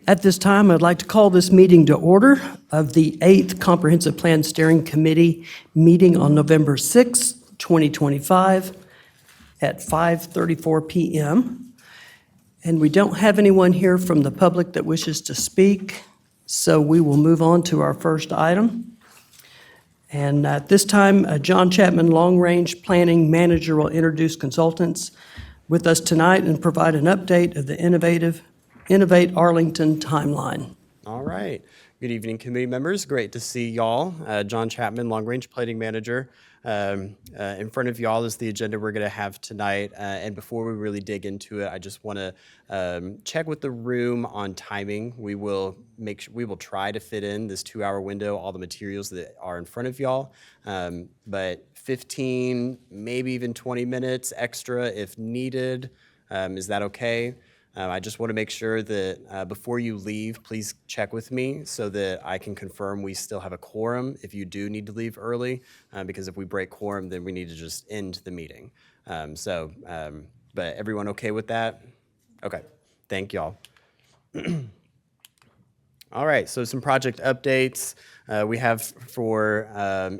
At this time, I'd like to call this meeting to order of the 8th Comprehensive Plan Steering Committee meeting on November 6, 2025 at 5:34 p.m. And we don't have anyone here from the public that wishes to speak, so we will move on to our first item. And at this time, John Chapman, Long Range Planning Manager, will introduce consultants with us tonight and provide an update of the Innovate Arlington timeline. All right. Good evening, committee members. Great to see y'all. John Chapman, Long Range Planning Manager. In front of y'all is the agenda we're going to have tonight. And before we really dig into it, I just want to check with the room on timing. We will try to fit in this 2-hour window, all the materials that are in front of y'all. But 15, maybe even 20 minutes extra if needed. Is that okay? I just want to make sure that before you leave, please check with me so that I can confirm we still have a quorum if you do need to leave early, because if we break quorum, then we need to just end the meeting. But everyone okay with that? Okay, thank y'all. All right, so some project updates. We have for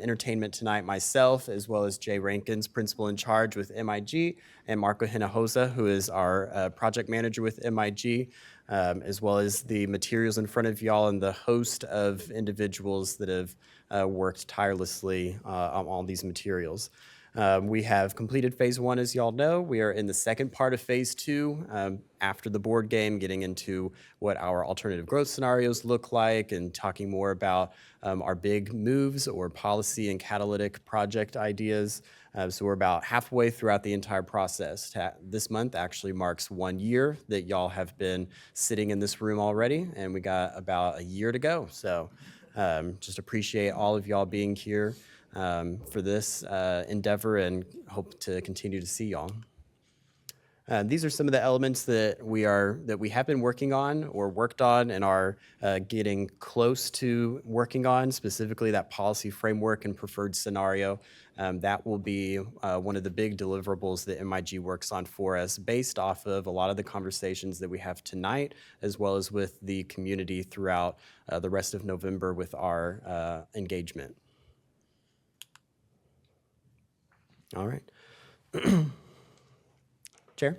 entertainment tonight myself, as well as Jay Rankins, Principal in Charge with MIG, and Marco Hinojosa, who is our Project Manager with MIG, as well as the materials in front of y'all and the host of individuals that have worked tirelessly on all these materials. We have completed phase 1, as y'all know. We are in the second part of phase 2, after the board game, getting into what our alternative growth scenarios look like and talking more about our big moves or policy and catalytic project ideas. So we're about halfway throughout the entire process. This month actually marks 1 year that y'all have been sitting in this room already, and we got about a year to go. So just appreciate all of y'all being here for this endeavor, and hope to continue to see y'all. These are some of the elements that we have been working on or worked on and are getting close to working on, specifically that policy framework and preferred scenario. That will be one of the big deliverables that MIG works on for us, based off of a lot of the conversations that we have tonight, as well as with the community throughout the rest of November with our engagement. All right. Chair?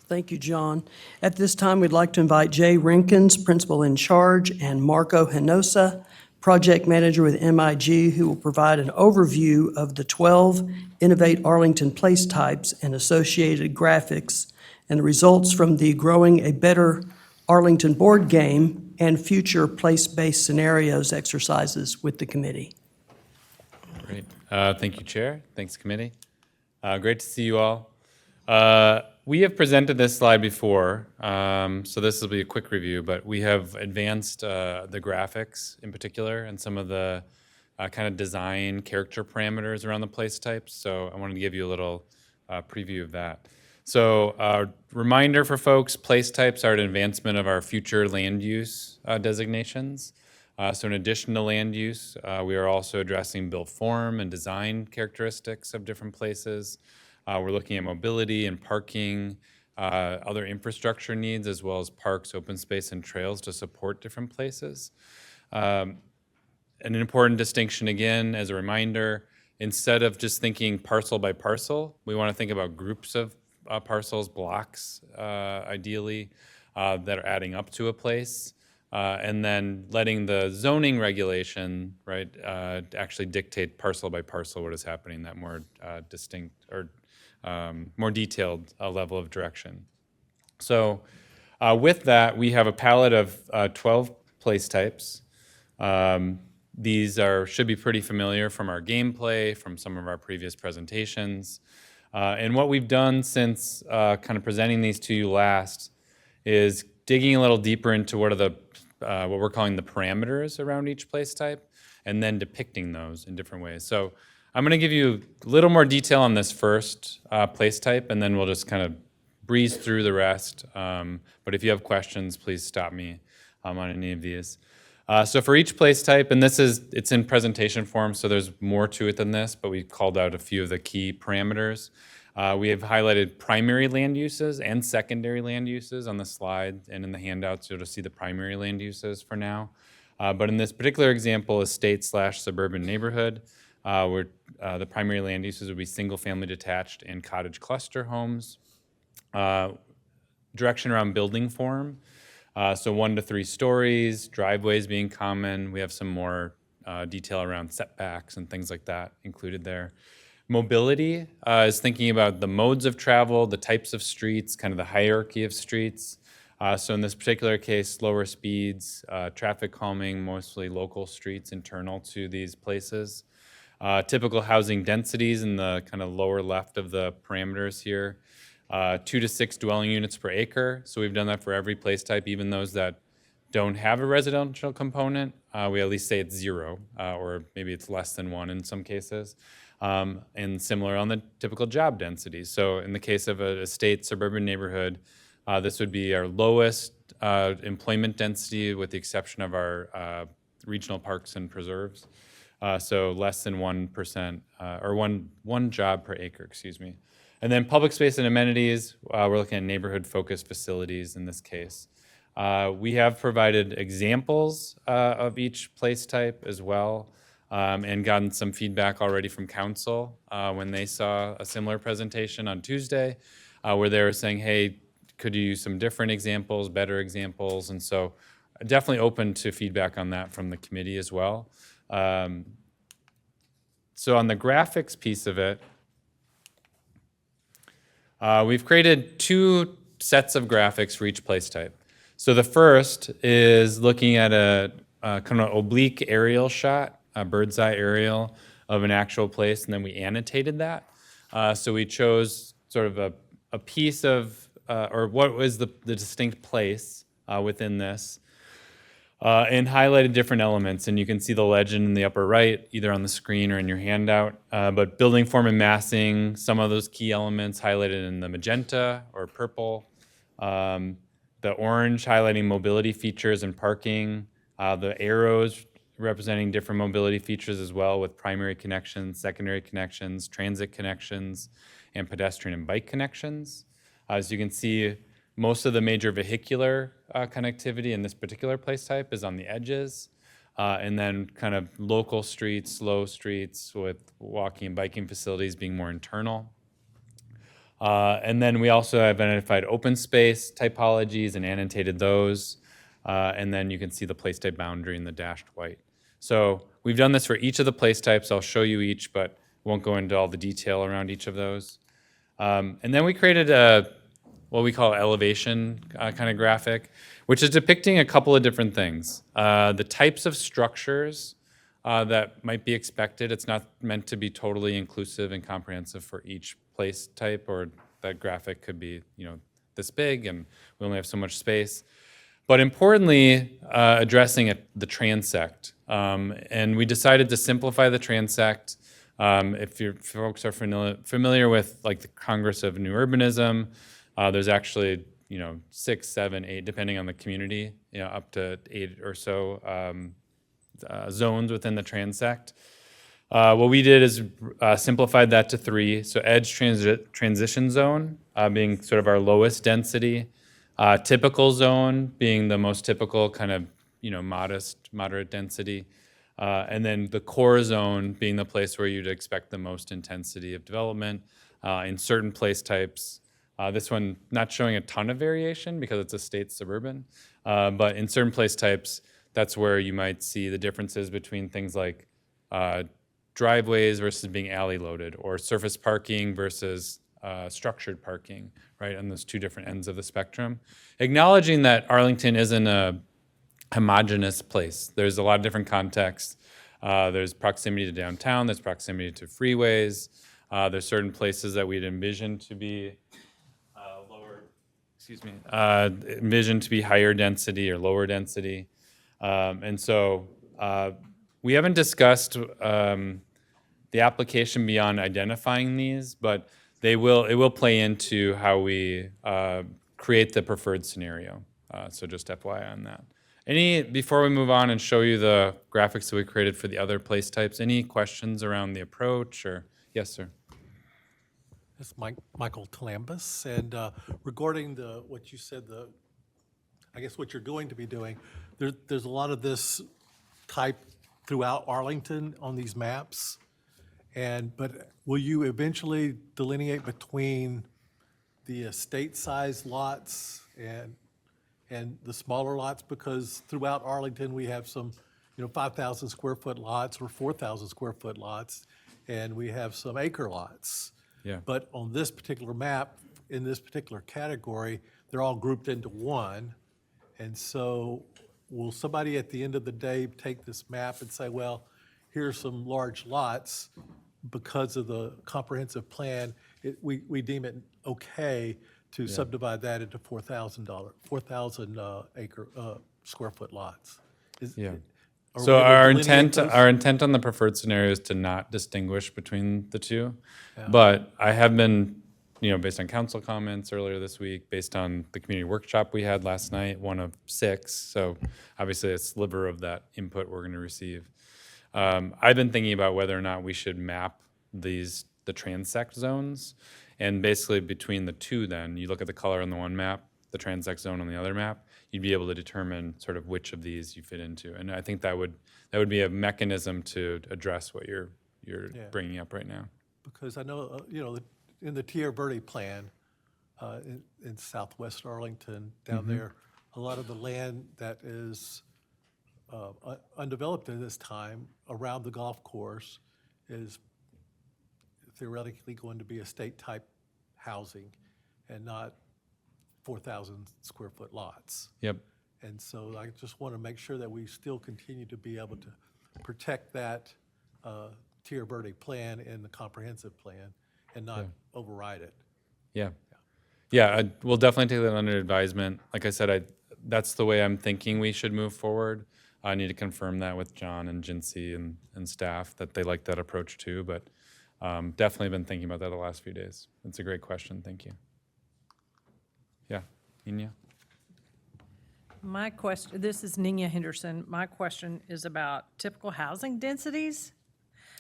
Thank you, John. At this time, we'd like to invite Jay Rankins, Principal in Charge, and Marco Hinojosa, Project Manager with MIG, who will provide an overview of the 12 Innovate Arlington place types and associated graphics and the results from the Growing a Better Arlington board game and future place-based scenarios exercises with the committee. Great. Thank you, Chair. Thanks, committee. Great to see you all. We have presented this slide before, so this will be a quick review, but we have advanced the graphics in particular and some of the kind of design character parameters around the place types. So I wanted to give you a little preview of that. So reminder for folks, place types are an advancement of our future land use designations. So in addition to land use, we are also addressing built form and design characteristics of different places. We're looking at mobility and parking, other infrastructure needs, as well as parks, open space, and trails to support different places. An important distinction, again, as a reminder, instead of just thinking parcel by parcel, we want to think about groups of parcels, blocks, ideally, that are adding up to a place. And then letting the zoning regulation, right, actually dictate parcel by parcel what is happening, that more distinct or more detailed level of direction. So with that, we have a palette of 12 place types. These should be pretty familiar from our gameplay, from some of our previous presentations. And what we've done since kind of presenting these to you last is digging a little deeper into what we're calling the parameters around each place type, and then depicting those in different ways. So I'm going to give you a little more detail on this first place type, and then we'll just kind of breeze through the rest. But if you have questions, please stop me on any of these. So for each place type, and it's in presentation form, so there's more to it than this, but we called out a few of the key parameters. We have highlighted primary land uses and secondary land uses on the slide, and in the handouts, you'll just see the primary land uses for now. But in this particular example, estate/suburban neighborhood, where the primary land uses would be single-family detached and cottage cluster homes. Direction around building form, so 1 to 3 stories, driveways being common. We have some more detail around setbacks and things like that included there. Mobility is thinking about the modes of travel, the types of streets, kind of the hierarchy of streets. So in this particular case, slower speeds, traffic calming, mostly local streets internal to these places. Typical housing densities in the kind of lower left of the parameters here. 2 to 6 dwelling units per acre. So we've done that for every place type, even those that don't have a residential component. We at least say it's 0, or maybe it's less than 1 in some cases. And similar on the typical job density. So in the case of a estate suburban neighborhood, this would be our lowest employment density with the exception of our regional parks and preserves. So less than 1%, or one job per acre, excuse me. And then public space and amenities, we're looking at neighborhood-focused facilities in this case. We have provided examples of each place type as well, and gotten some feedback already from council when they saw a similar presentation on Tuesday, where they were saying, hey, could you use some different examples, better examples? And so definitely open to feedback on that from the committee as well. So on the graphics piece of it, we've created 2 sets of graphics for each place type. So the first is looking at a kind of oblique aerial shot, a bird's eye aerial of an actual place, and then we annotated that. So we chose sort of a piece of, or what was the distinct place within this, and highlighted different elements. And you can see the legend in the upper right, either on the screen or in your handout. But building form and massing, some of those key elements highlighted in the magenta or purple. The orange highlighting mobility features and parking. The arrows representing different mobility features as well, with primary connections, secondary connections, transit connections, and pedestrian and bike connections. As you can see, most of the major vehicular connectivity in this particular place type is on the edges, and then kind of local streets, slow streets with walking and biking facilities being more internal. And then we also have identified open space typologies and annotated those. And then you can see the place type boundary in the dashed white. So we've done this for each of the place types. I'll show you each, but won't go into all the detail around each of those. And then we created what we call elevation kind of graphic, which is depicting a couple of different things. The types of structures that might be expected. It's not meant to be totally inclusive and comprehensive for each place type, or that graphic could be, this big and we only have so much space. But importantly, addressing the transect. And we decided to simplify the transect. If your folks are familiar with like the Congress of New Urbanism, there's actually 6, 7, 8, depending on the community, up to 8 or so zones within the transect. What we did is simplified that to 3. So edge transition zone being sort of our lowest density. Typical zone being the most typical kind of moderate density. And then the core zone being the place where you'd expect the most intensity of development in certain place types. This one not showing a ton of variation because it's a state suburban, but in certain place types, that's where you might see the differences between things like driveways versus being alley loaded, or surface parking versus structured parking, right, on those 2 different ends of the spectrum. Acknowledging that Arlington isn't a homogeneous place. There's a lot of different contexts. There's proximity to downtown, there's proximity to freeways, there's certain places that we'd envision to be envisioned to be higher density or lower density. And so we haven't discussed the application beyond identifying these, but it will play into how we create the preferred scenario. So just FYI on that. Before we move on and show you the graphics that we created for the other place types, any questions around the approach or, yes, sir? It's Michael Talambus, and regarding what you said, I guess what you're going to be doing, there's a lot of this type throughout Arlington on these maps, but will you eventually delineate between the estate-sized lots and the smaller lots? Because throughout Arlington, we have some, 5,000 square foot lots or 4,000 square foot lots, and we have some acre lots. Yeah. But on this particular map, in this particular category, they're all grouped into one. And so will somebody at the end of the day take this map and say, well, here's some large lots because of the comprehensive plan, we deem it okay to subdivide that into 4,000 acre, square foot lots? Yeah. Are So we gonna our delineate intent, those? our intent on the preferred scenario is to not distinguish between the two. But I have been, based on council comments earlier this week, based on the community workshop we had last night, one of 6. So obviously a sliver of that input we're going to receive. I've been thinking about whether or not we should map the transect zones. And basically between the two then, you look at the color on the one map, the transect zone on the other map, you'd be able to determine sort of which of these you fit into. And I think that would be a mechanism to address what you're bringing up right now. Because I know, in the Tierra Verde plan, in southwest Arlington, down there, a lot of the land that is undeveloped at this time around the golf course is theoretically going to be estate-type housing and not 4,000 square foot lots. Yep. And so I just want to make sure that we still continue to be able to protect that Tierra Verde plan and the comprehensive plan and not override it. Yeah. Yeah, we'll definitely take that under advisement. Like I said, that's the way I'm thinking we should move forward. I need to confirm that with John and Jinsey and staff that they like that approach too, but definitely been thinking about that the last few days. It's a great question, thank you. Yeah, Nina? My question, this is Nina Henderson. My question is about typical housing densities.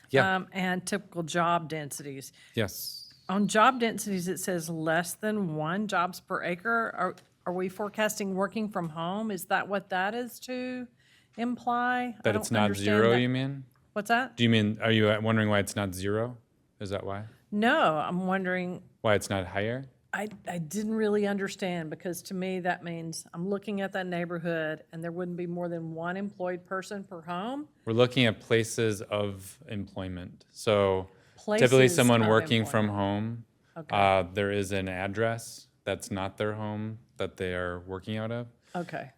Yeah. And typical job densities. Yes. On job densities, it says less than 1 jobs per acre. Are we forecasting working from home? Is that what that is to imply? I That don't it's not understand 0, that. you mean? What's that? Do you mean, are you wondering why it's not 0? Is that why? No, I'm wondering, Why it's not higher? I didn't really understand, because to me, that means I'm looking at that neighborhood and there wouldn't be more than 1 employed person per home. We're looking at places of employment. So typically Places someone of working from employment. home, Okay. there is an address that's not their home that they are working out of. Okay,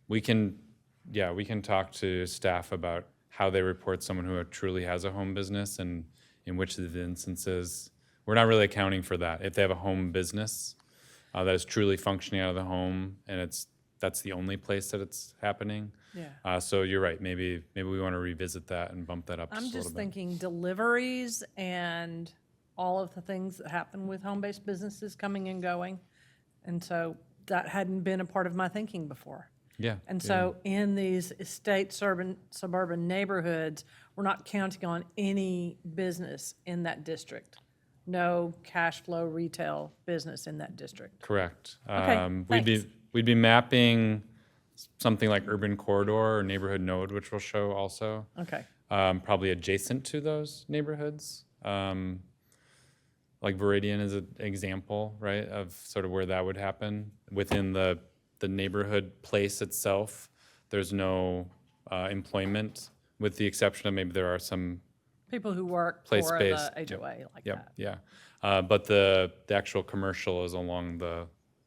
We can talk to staff about how they report someone who truly has a home business and in which of the instances. We're not really accounting for that. If they have a home business that is truly functioning out of the home and that's the only place that it's happening. yeah. So you're right, maybe we want to revisit that and bump that up I'm just a just little bit. thinking deliveries and all of the things that happen with home-based businesses coming and going. And so that hadn't been a part of my thinking before. Yeah. And yeah. so in these estate suburban neighborhoods, we're not counting on any business in that district. No cash flow retail business in that district. Correct. Okay, We'd be mapping something like urban corridor or neighborhood node, which we'll show also. Okay, Probably adjacent to those neighborhoods. Like Viridian is an example, right, of sort of where that would happen. Within the neighborhood place itself, there's no employment, with the exception of maybe there are some, people who work for Place-based, the HOA like yeah, that. yeah. But the actual commercial is along the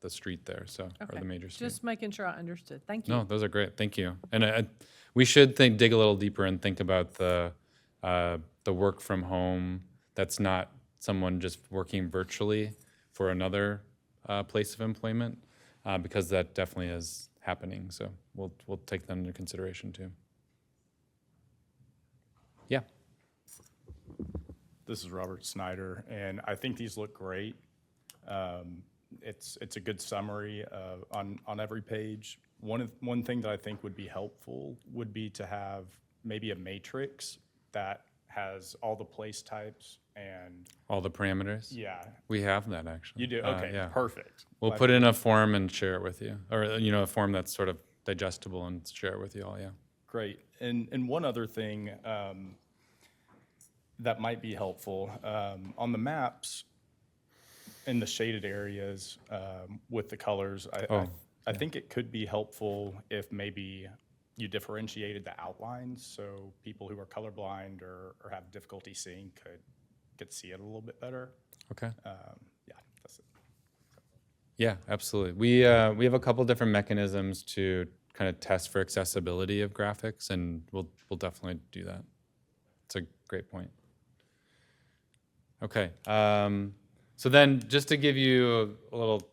street there, so, or Okay, the major street. just making sure I understood. Thank you. No, those are great. Thank you. And we should dig a little deeper and think about the work from home. That's not someone just working virtually for another place of employment, because that definitely is happening. So we'll take that into consideration too. Yeah. This is Robert Snyder, and I think these look great. It's a good summary on every page. One thing that I think would be helpful would be to have maybe a matrix that has all the place types and, All the parameters? yeah, We have that, actually. you do, okay, Yeah. perfect. We'll put it in a form and share it with you, or, a form that's sort of digestible and share it with you all, yeah. Great. And one other thing that might be helpful, on the maps, in the shaded areas with the colors, I think it could be helpful if maybe you differentiated the outlines so people who are colorblind or have difficulty seeing could see it a little bit better. Okay. Yeah, that's it. Yeah, absolutely. We have a couple different mechanisms to kind of test for accessibility of graphics, and we'll definitely do that. It's a great point. Okay. So then, just to give you a little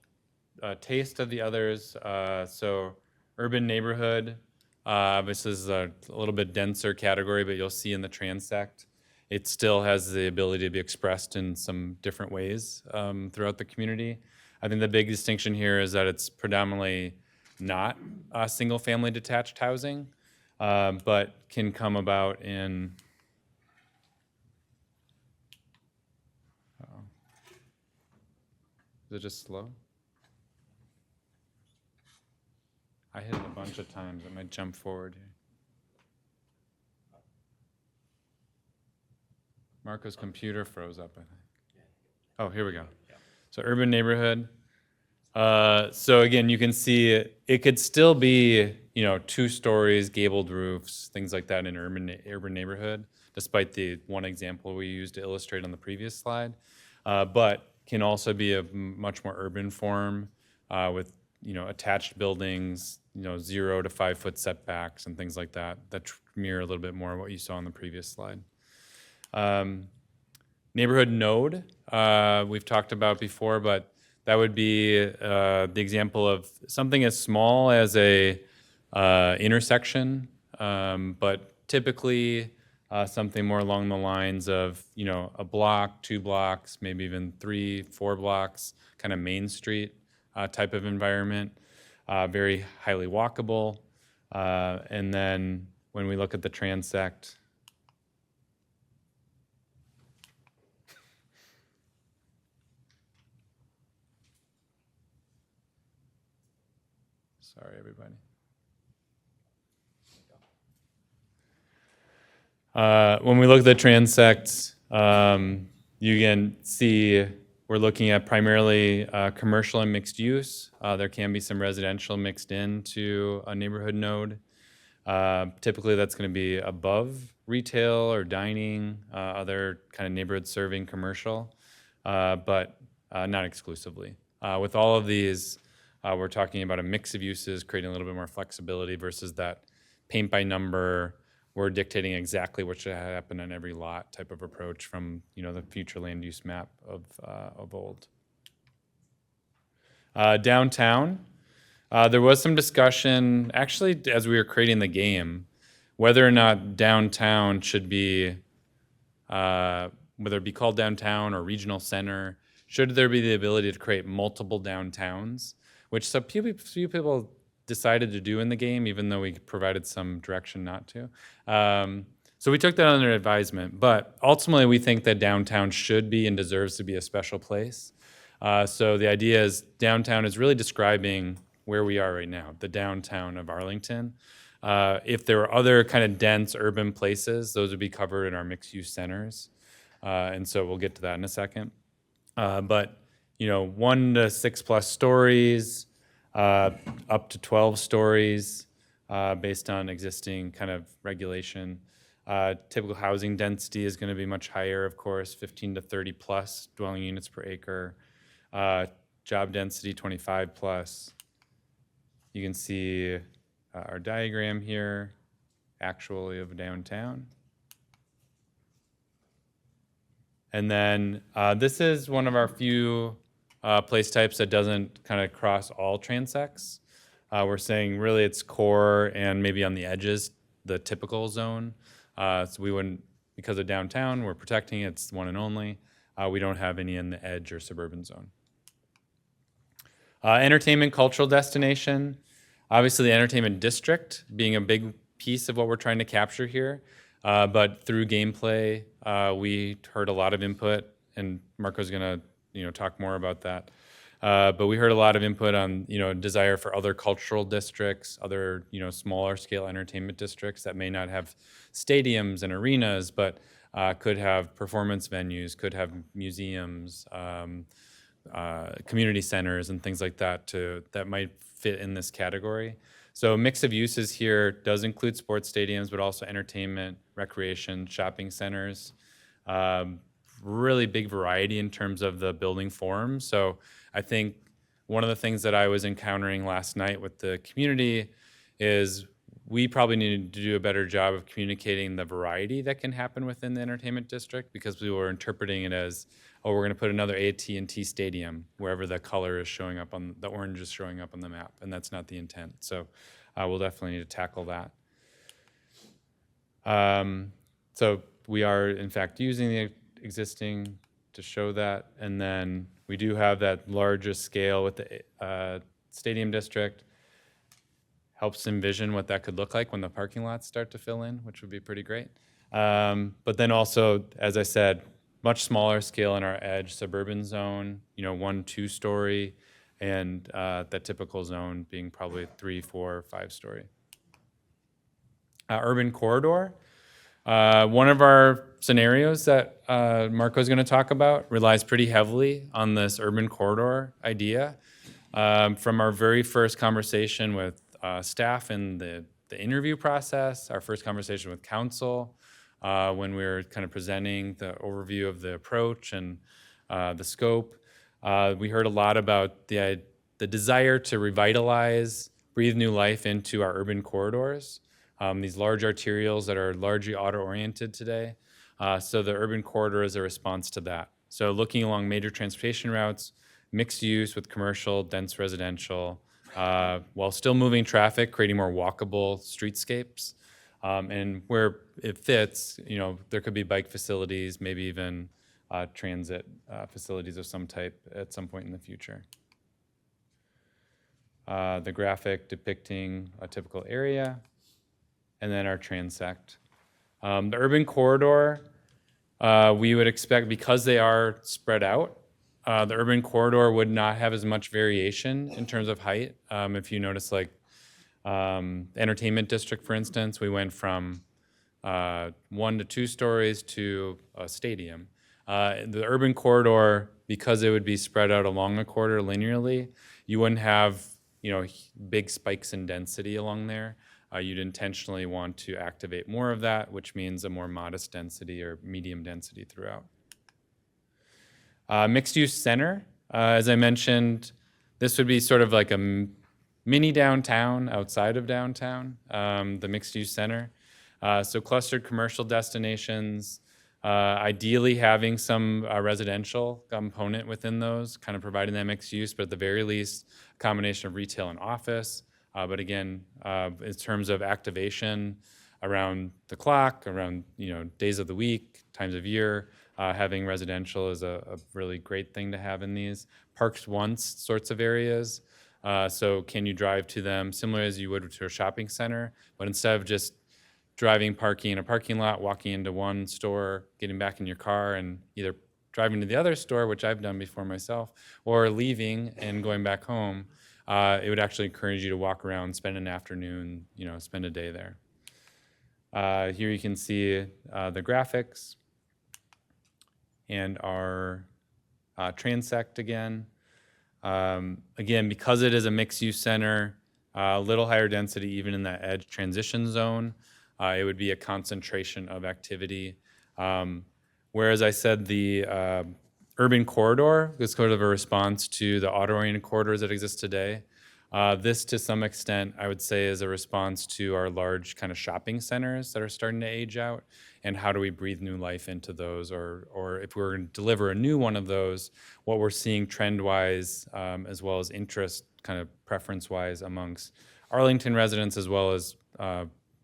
taste of the others, so urban neighborhood, this is a little bit denser category, but you'll see in the transect, it still has the ability to be expressed in some different ways throughout the community. I think the big distinction here is that it's predominantly not single-family detached housing, but can come about in. Is it just slow? I hit it a bunch of times. It might jump forward here. Marco's computer froze up, I think. Oh, here we go. So urban neighborhood. So again, you can see it could still be, 2 stories, gabled roofs, things like that in an urban neighborhood, despite the one example we used to illustrate on the previous slide. But can also be a much more urban form with, attached buildings, 0 to 5 foot setbacks and things like that mirror a little bit more what you saw on the previous slide. Neighborhood node, we've talked about before, but that would be the example of something as small as a intersection, but typically something more along the lines of, a block, 2 blocks, maybe even 3, 4 blocks, kind of Main Street type of environment, very highly walkable. And then when we look at the transect, sorry, everybody. When we look at the transects, you can see we're looking at primarily commercial and mixed use. There can be some residential mixed into a neighborhood node. Typically, that's going to be above retail or dining, other kind of neighborhood serving commercial, but not exclusively. With all of these, we're talking about a mix of uses, creating a little bit more flexibility versus that paint by number, we're dictating exactly what should happen on every lot type of approach from, the future land use map of old. Downtown, there was some discussion, actually, as we were creating the game, whether or not downtown should be, whether it be called downtown or regional center, should there be the ability to create multiple downtowns, which some few people decided to do in the game, even though we provided some direction not to. So we took that under advisement, but ultimately we think that downtown should be and deserves to be a special place. So the idea is downtown is really describing where we are right now, the downtown of Arlington. If there were other kind of dense urban places, those would be covered in our mixed-use centers. And so we'll get to that in a second. But 1 to 6 plus stories, up to 12 stories, based on existing kind of regulation. Typical housing density is going to be much higher, of course, 15 to 30 plus dwelling units per acre. Job density, 25 plus. You can see our diagram here, actually of downtown. And then this is one of our few place types that doesn't kind of cross all transects. We're saying really it's core and maybe on the edges, the typical zone. So we wouldn't, because of downtown, we're protecting it, it's one and only. We don't have any in the edge or suburban zone. Entertainment, cultural destination. Obviously the entertainment district being a big piece of what we're trying to capture here. But through gameplay, we heard a lot of input, and Marco's going to talk more about that. But we heard a lot of input on desire for other cultural districts, other smaller scale entertainment districts that may not have stadiums and arenas, but could have performance venues, could have museums, community centers, and things like that that might fit in this category. So mix of uses here does include sports stadiums, but also entertainment, recreation, shopping centers. Really big variety in terms of the building forms. So I think one of the things that I was encountering last night with the community is we probably needed to do a better job of communicating the variety that can happen within the entertainment district, because we were interpreting it as, oh, we're going to put another AT&T stadium wherever the color is showing up on the orange is showing up on the map, and that's not the intent. So we'll definitely need to tackle that. So we are in fact using the existing to show that, and then we do have that largest scale with the stadium district. Helps envision what that could look like when the parking lots start to fill in, which would be pretty great. But then also, as I said, much smaller scale in our edge suburban zone, 1-2 story, and that typical zone being probably 3, 4, 5 story. Urban corridor. One of our scenarios that Marco's going to talk about relies pretty heavily on this urban corridor idea. From our very first conversation with staff in the interview process, our first conversation with council, when we were kind of presenting the overview of the approach and the scope, we heard a lot about the desire to revitalize, breathe new life into our urban corridors. These large arterials that are largely auto-oriented today. So the urban corridor is a response to that. So looking along major transportation routes, mixed use with commercial, dense residential, while still moving traffic, creating more walkable streetscapes. And where it fits, there could be bike facilities, maybe even transit facilities of some type at some point in the future. The graphic depicting a typical area, and then our transect. The urban corridor, we would expect, because they are spread out, the urban corridor would not have as much variation in terms of height. If you notice, like entertainment district, for instance, we went from 1 to 2 stories to a stadium. The urban corridor, because it would be spread out along the corridor linearly, you wouldn't have big spikes in density along there. You'd intentionally want to activate more of that, which means a more modest density or medium density throughout. Mixed-use center, as I mentioned, this would be sort of like a mini downtown outside of downtown, the mixed-use center. So clustered commercial destinations, ideally having some residential component within those, kind of providing that mixed use, but at the very least, a combination of retail and office. But again, in terms of activation around the clock, around days of the week, times of year, having residential is a really great thing to have in these. Parks once sorts of areas. So can you drive to them similar as you would to a shopping center, but instead of just driving, parking in a parking lot, walking into one store, getting back in your car, and either driving to the other store, which I've done before myself, or leaving and going back home, it would actually encourage you to walk around, spend an afternoon, spend a day there. Here you can see the graphics and our transect again. Again, because it is a mixed-use center, a little higher density even in that edge transition zone, it would be a concentration of activity. Whereas I said the urban corridor is sort of a response to the auto-oriented corridors that exist today. This, to some extent, I would say is a response to our large kind of shopping centers that are starting to age out, and how do we breathe new life into those, or if we're going to deliver a new one of those, what we're seeing trend-wise, as well as interest kind of preference-wise amongst Arlington residents, as well as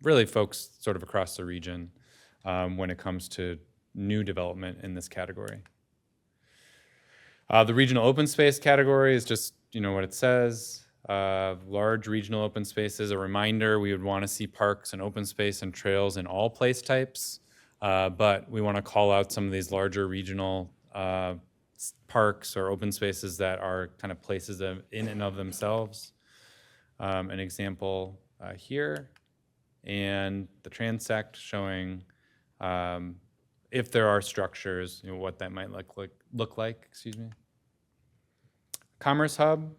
really folks sort of across the region when it comes to new development in this category. The regional open space category is just what it says. large regional open spaces. A reminder, we would want to see parks and open space and trails in all place types, but we want to call out some of these larger regional parks or open spaces that are kind of places in and of themselves. An example here, and the transect showing if there are structures, what that might look like. Excuse me. Commerce Hub.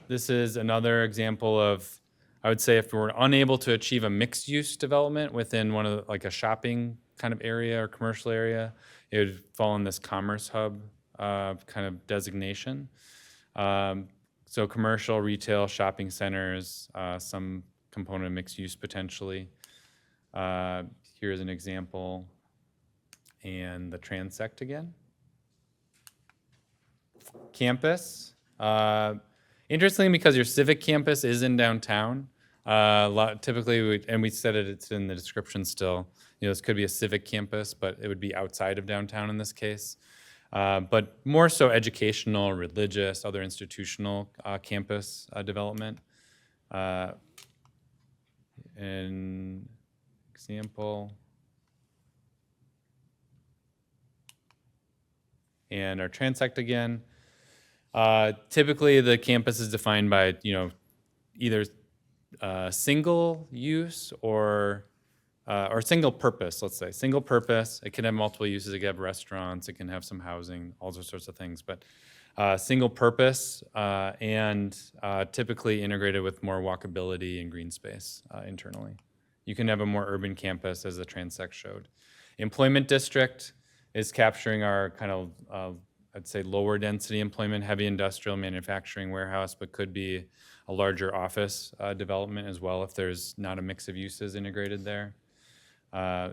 This is another example of, I would say, if we're unable to achieve a mixed-use development within one of the, like a shopping kind of area or commercial area, it would fall in this Commerce Hub kind of designation. So commercial, retail, shopping centers, some component of mixed use potentially. Here's an example, and the transect again. Campus. Interestingly, because your civic campus is in downtown, typically, and we said it's in the description still, this could be a civic campus, but it would be outside of downtown in this case. But more so educational, religious, other institutional campus development. An example. And our transect again. Typically, the campus is defined by either single use or single purpose. Let's say single purpose. It can have multiple uses. It can have restaurants. It can have some housing, all those sorts of things. But single purpose and typically integrated with more walkability and green space internally. You can have a more urban campus, as the transect showed. Employment district is capturing our kind of I'd say lower density employment, heavy industrial, manufacturing, warehouse, but could be a larger office development as well if there's not a mix of uses integrated there.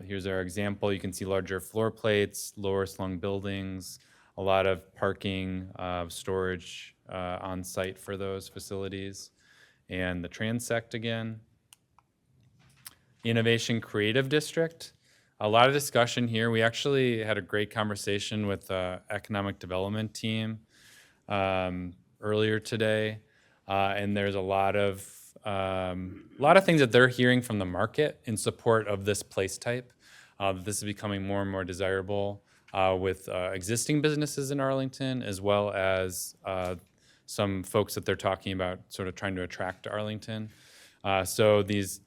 Here's our example. You can see larger floor plates, lower slung buildings, a lot of parking, storage on site for those facilities. And the transect again. Innovation Creative District. A lot of discussion here. We actually had a great conversation with the economic development team earlier today, and there's a lot of things that they're hearing from the market in support of this place type. This is becoming more and more desirable with existing businesses in Arlington, as well as some folks that they're talking about sort of trying to attract to Arlington. So these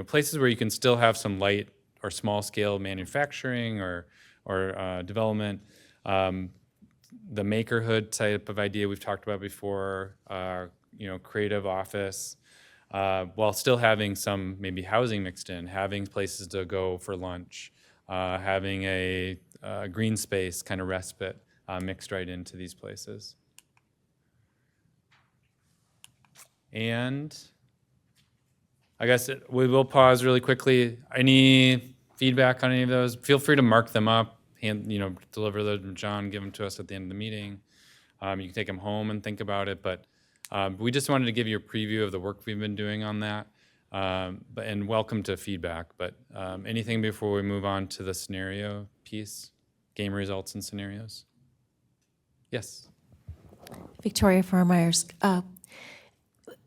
places where you can still have some light or small scale manufacturing or development. The makerhood type of idea we've talked about before, creative office, while still having some maybe housing mixed in, having places to go for lunch, having a green space kind of respite mixed right into these places. And I guess we will pause really quickly. Any feedback on any of those? Feel free to mark them up, deliver them to John, give them to us at the end of the meeting. You can take them home and think about it, but we just wanted to give you a preview of the work we've been doing on that, and welcome to feedback. But anything before we move on to the scenario piece, game results and scenarios? Yes. Victoria Farmeyers.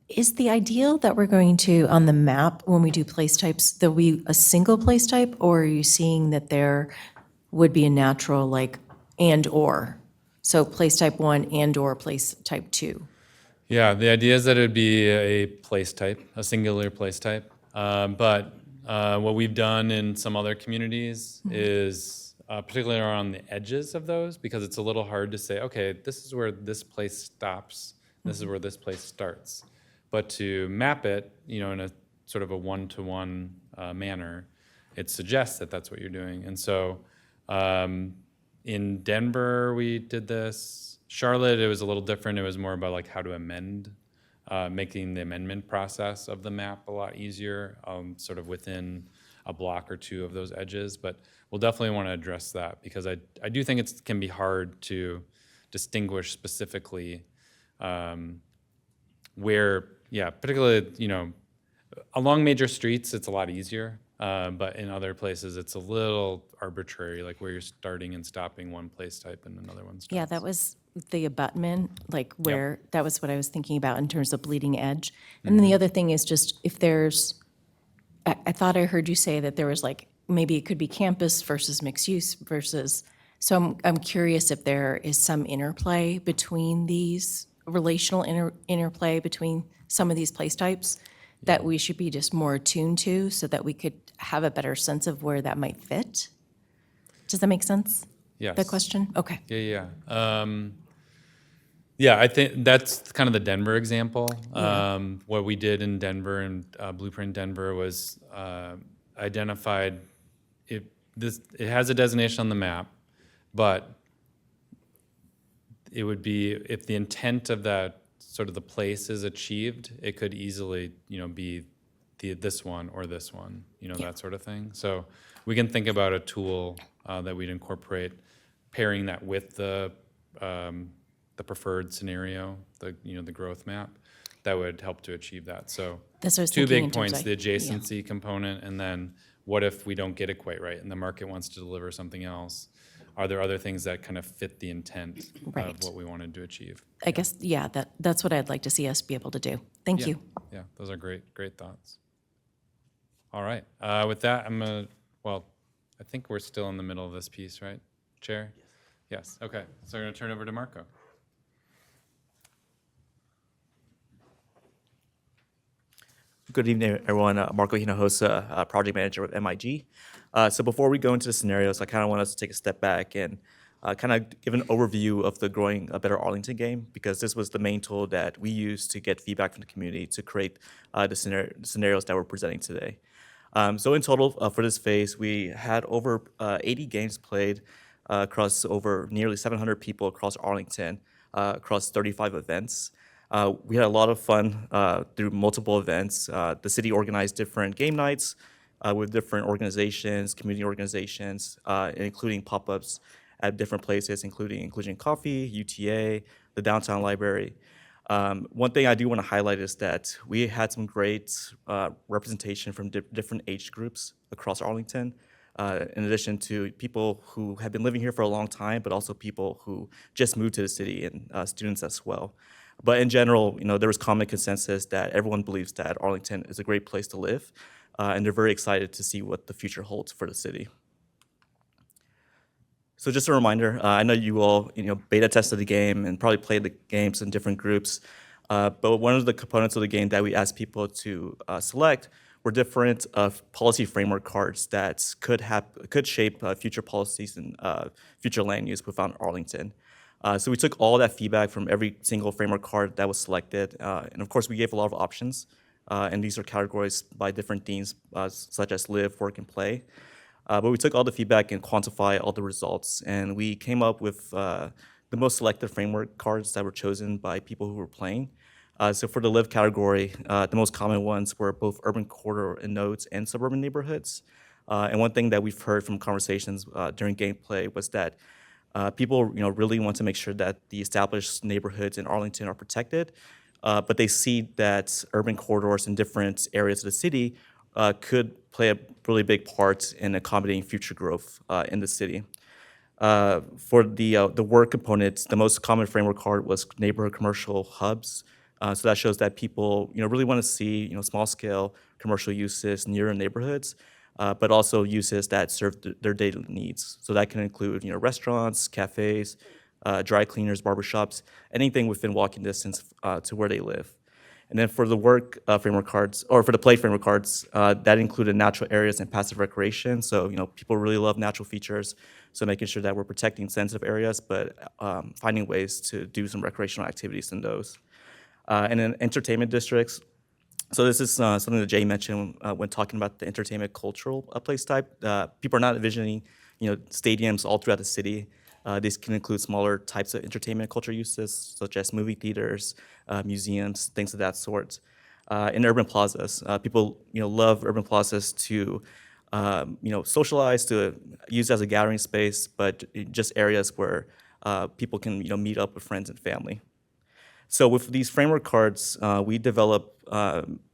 Is the ideal that we're going to, on the map, when we do place types, there'll be a single place type, or are you seeing that there would be a natural, like, and or? So place type 1 and or place type 2? Yeah, the idea is that it would be a place type, a singular place type. But what we've done in some other communities is, particularly around the edges of those, because it's a little hard to say, okay, this is where this place stops, this is where this place starts. But to map it, in a sort of a one-to-one manner, it suggests that that's what you're doing. And so in Denver, we did this. Charlotte, it was a little different. It was more about like how to amend, making the amendment process of the map a lot easier, sort of within a block or two of those edges. But we'll definitely want to address that, because I do think it can be hard to distinguish specifically where, particularly, along major streets, it's a lot easier. But in other places, it's a little arbitrary, like where you're starting and stopping one place type and another one stops. Yeah, that was the abutment, like where, that was what I was thinking about in terms of bleeding edge. And then the other thing is just if there's, I thought I heard you say that there was like, maybe it could be campus versus mixed use versus, so I'm curious if there is some interplay between these, relational interplay between some of these place types that we should be just more attuned to so that we could have a better sense of where that might fit? Does that make sense? Yes. The question? Okay. Yeah. Yeah, I think that's kind of the Denver example. What we did in Denver and Blueprint Denver was identified, it has a designation on the map, but it would be, if the intent of that sort of the place is achieved, it could easily, be this one or this one, that sort of thing. So we can think about a tool that we'd incorporate, pairing that with the preferred scenario, the growth map, that would help to achieve that. So That's what I was two thinking big in terms points, of- the adjacency component, and then what if we don't get it quite right and the market wants to deliver something else? Are there other things that kind of fit the intent Right. of what we wanted to achieve? I guess, yeah, that's what I'd like to see us be able to do. Thank you. Yeah, those are great thoughts. All right, with that, I think we're still in the middle of this piece, right, Chair? Yes, okay, so I'm gonna turn over to Marco. Good evening, everyone. Marco Hinojosa, project manager with MIG. So before we go into the scenarios, I kind of want us to take a step back and kind of give an overview of the Growing a Better Arlington game, because this was the main tool that we used to get feedback from the community to create the scenarios that we're presenting today. So in total, for this phase, we had over 80 games played across over nearly 700 people across Arlington, across 35 events. We had a lot of fun through multiple events. The city organized different game nights with different organizations, community organizations, including pop-ups at different places, including Coffee, UTA, the Downtown Library. One thing I do want to highlight is that we had some great representation from different age groups across Arlington, in addition to people who have been living here for a long time, but also people who just moved to the city and students as well. But in general, there was common consensus that everyone believes that Arlington is a great place to live, and they're very excited to see what the future holds for the city. So just a reminder, I know you all beta tested the game and probably played the games in different groups, but one of the components of the game that we asked people to select were different policy framework cards that could shape future policies and future land use within Arlington. So we took all that feedback from every single framework card that was selected, and of course we gave a lot of options, and these are categorized by different themes such as live, work, and play. But we took all the feedback and quantified all the results, and we came up with the most selected framework cards that were chosen by people who were playing. So for the live category, the most common ones were both urban corridor and nodes and suburban neighborhoods. And one thing that we've heard from conversations during gameplay was that people really want to make sure that the established neighborhoods in Arlington are protected, but they see that urban corridors in different areas of the city could play a really big part in accommodating future growth in the city. For the work components, the most common framework card was neighborhood commercial hubs. So that shows that people really want to see small-scale commercial uses near neighborhoods, but also uses that serve their daily needs. So that can include restaurants, cafes, dry cleaners, barbershops, anything within walking distance to where they live. And then for the work framework cards, or for the play framework cards, that included natural areas and passive recreation. So people really love natural features, so making sure that we're protecting sensitive areas, but finding ways to do some recreational activities in those. And then entertainment districts. So this is something that Jay mentioned when talking about the entertainment cultural place type. People are not envisioning stadiums all throughout the city. These can include smaller types of entertainment culture uses, such as movie theaters, museums, things of that sort. In urban plazas, people love urban plazas to socialize, to use as a gathering space, but just areas where people can meet up with friends and family. So with these framework cards, we developed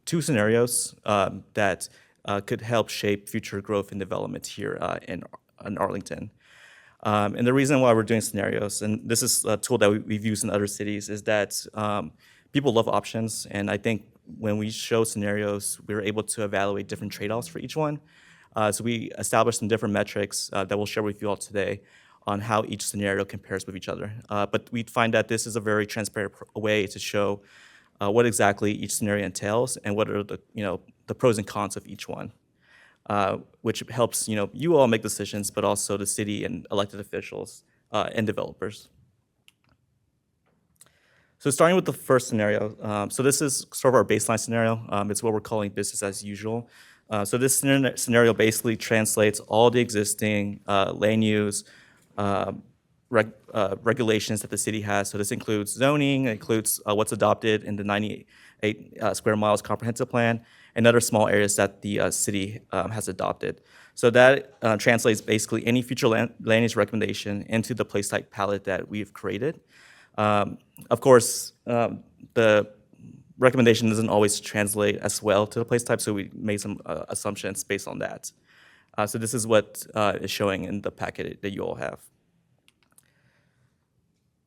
two scenarios that could help shape future growth and development here in Arlington. And the reason why we're doing scenarios, and this is a tool that we've used in other cities, is that people love options. And I think when we show scenarios, we're able to evaluate different trade-offs for each one. So we established some different metrics that we'll share with you all today on how each scenario compares with each other. But we find that this is a very transparent way to show what exactly each scenario entails and what are the pros and cons of each one, which helps you all make decisions, but also the city and elected officials and developers. So starting with the first scenario, so this is sort of our baseline scenario. It's what we're calling business as usual. So this scenario basically translates all the existing land use regulations that the city has. So this includes zoning, it includes what's adopted in the 98 square miles comprehensive plan, and other small areas that the city has adopted. So that translates basically any future land use recommendation into the place type palette that we've created. Of course, the recommendation doesn't always translate as well to the place type, so we made some assumptions based on that. So this is what is showing in the packet that you all have.